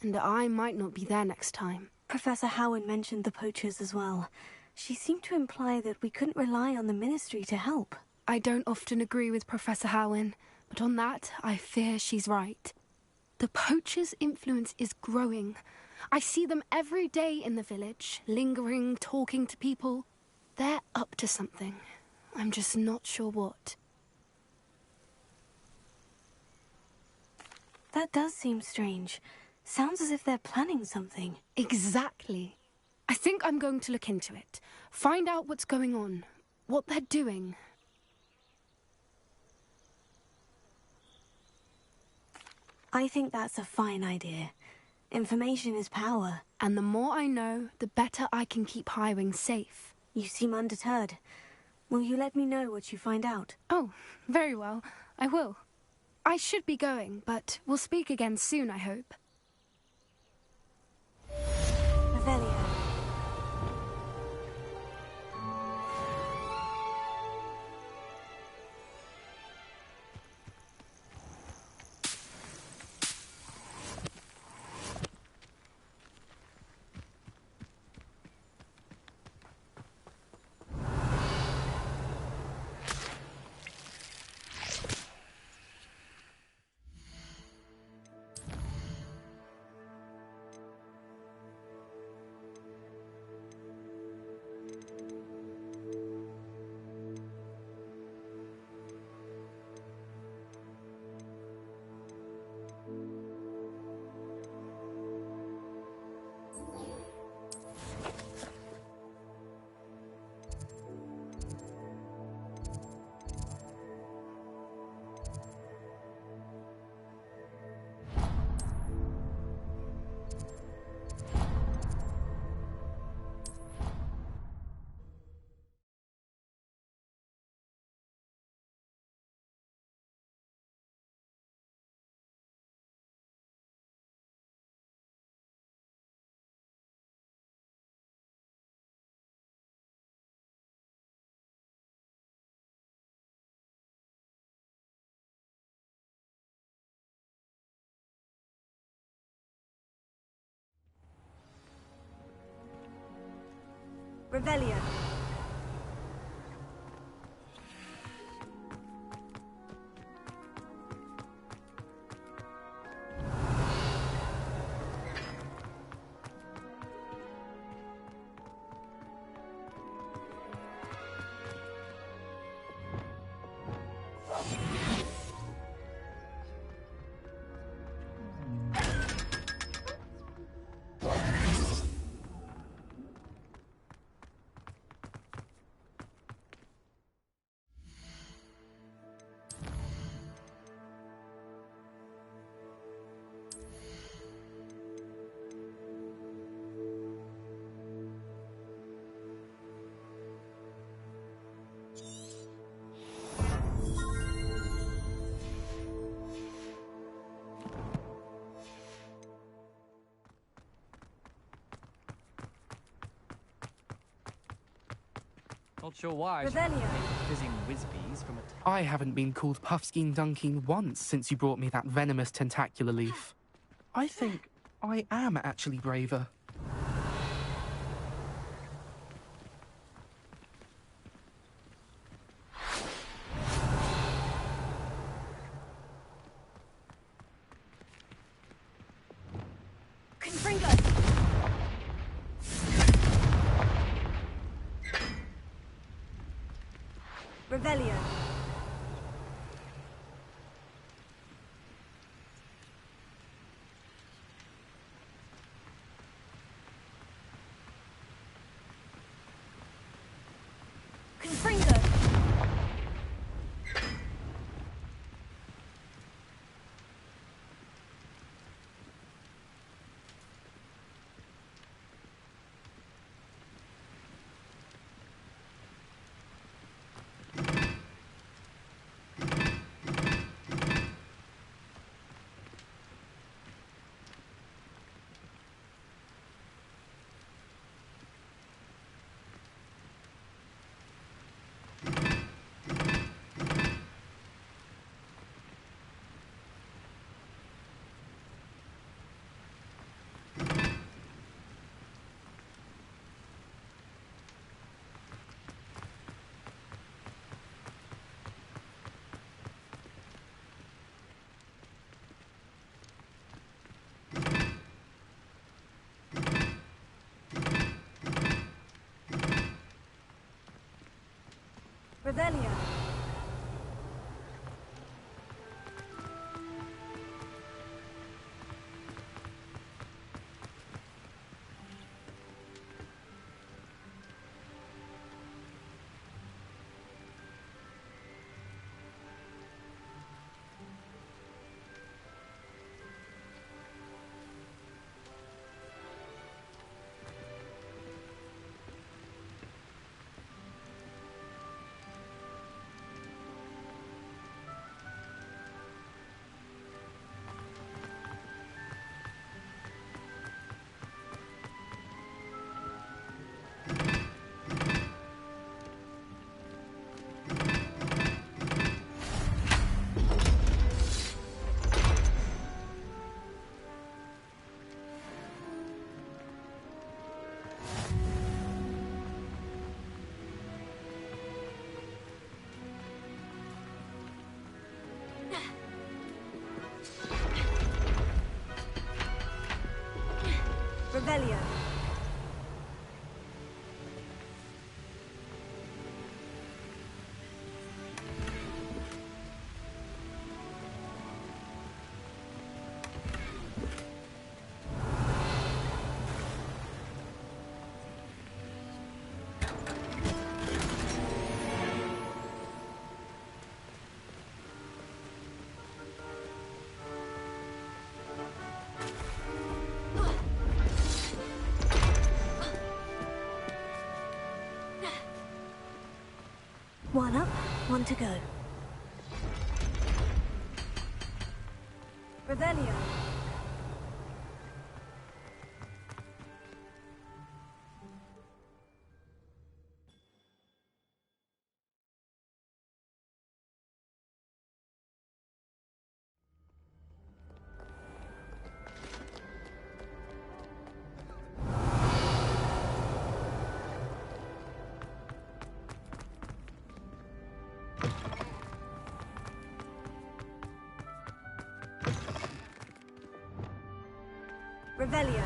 And I might not be there next time. Professor Howard mentioned the poachers as well. She seemed to imply that we couldn't rely on the Ministry to help. I don't often agree with Professor Howin, but on that, I fear she's right. The poachers' influence is growing. I see them every day in the village, lingering, talking to people. They're up to something. I'm just not sure what. That does seem strange. Sounds as if they're planning something. Exactly. I think I'm going to look into it. Find out what's going on, what they're doing. I think that's a fine idea. Information is power. And the more I know, the better I can keep Highwing safe. You seem undeterred. Will you let me know what you find out? Oh, very well. I will. I should be going, but we'll speak again soon, I hope. Revelio. Revelio. Not sure why. Revelio. Fizzing whiz-bees from a... I haven't been called Puffskein Dunkeen once since you brought me that venomous tentacular leaf. I think I am actually braver. Revelio. Fringo! Revelio. Revelio. One up, one to go. Revelio. Revelio.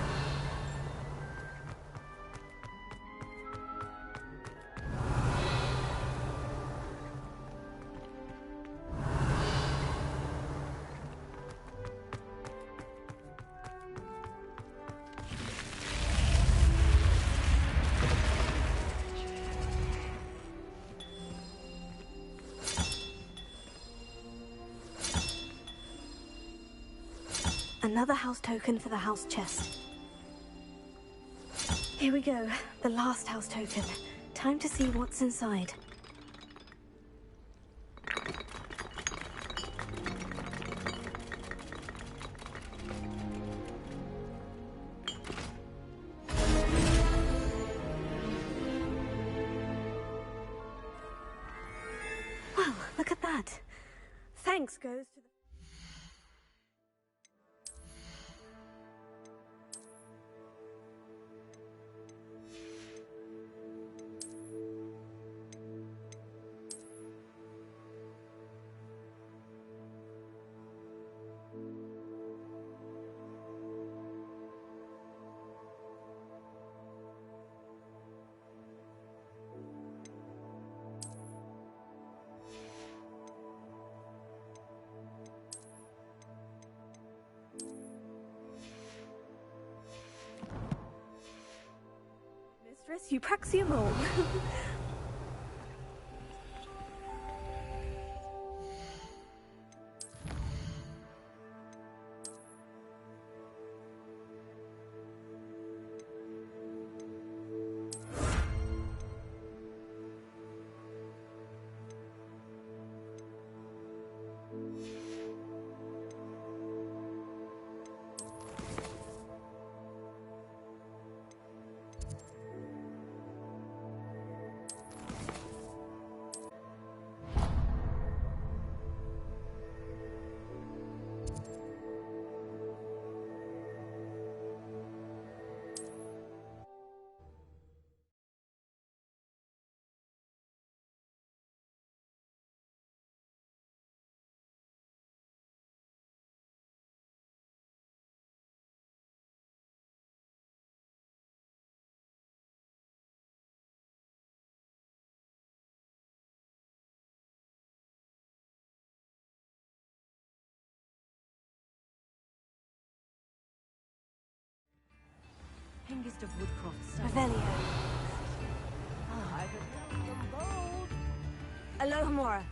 Another house token for the house chest. Here we go, the last house token. Time to see what's inside. Well, look at that. Thanks goes to the... Mistress Eupraxia Mole. youngest of Woodcroft's sons. Revelio. I could them bold. Alohomora.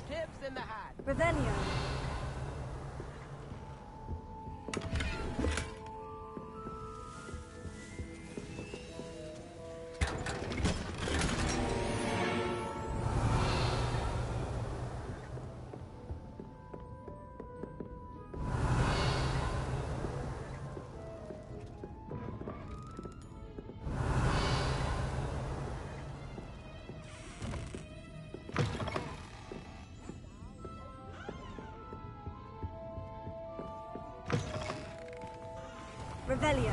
Tips in the hat. Revelio. Revelio.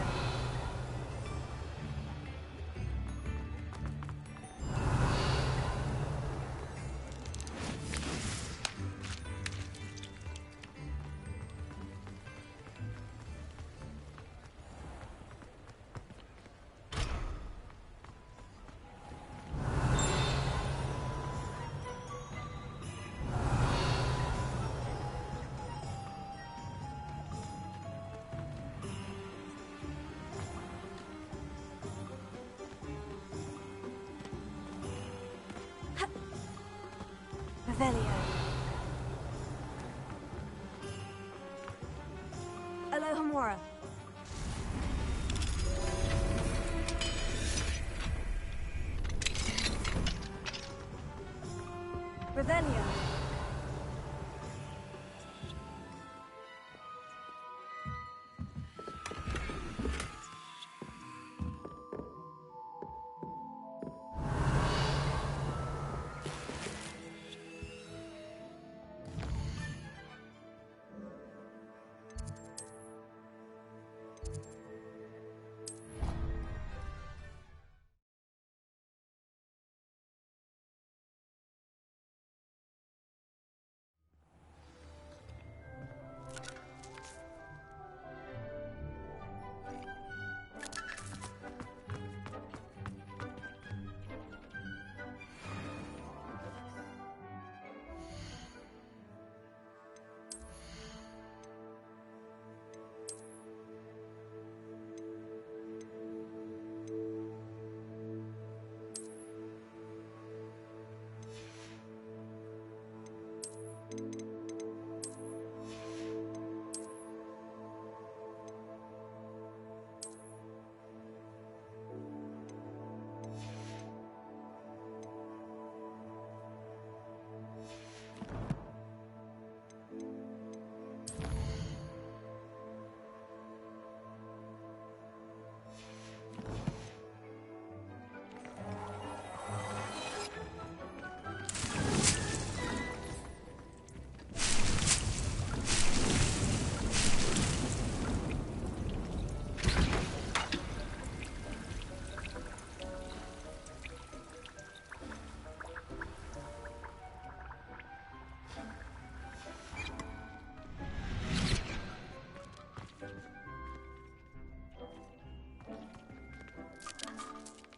Revelio. Alohomora. Revelio.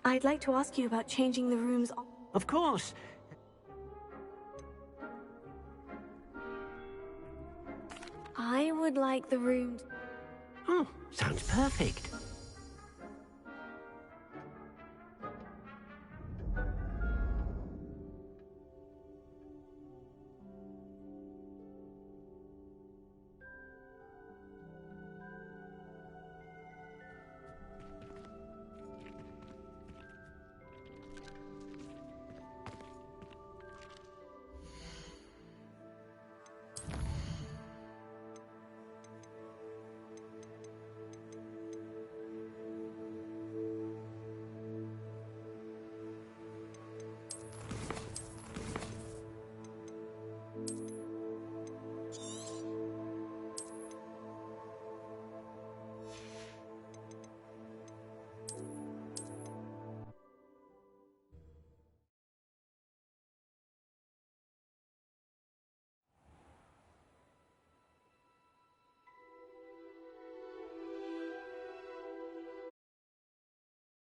I'd like to ask you about changing the rooms. Of course. I would like the rooms. Oh, sounds perfect.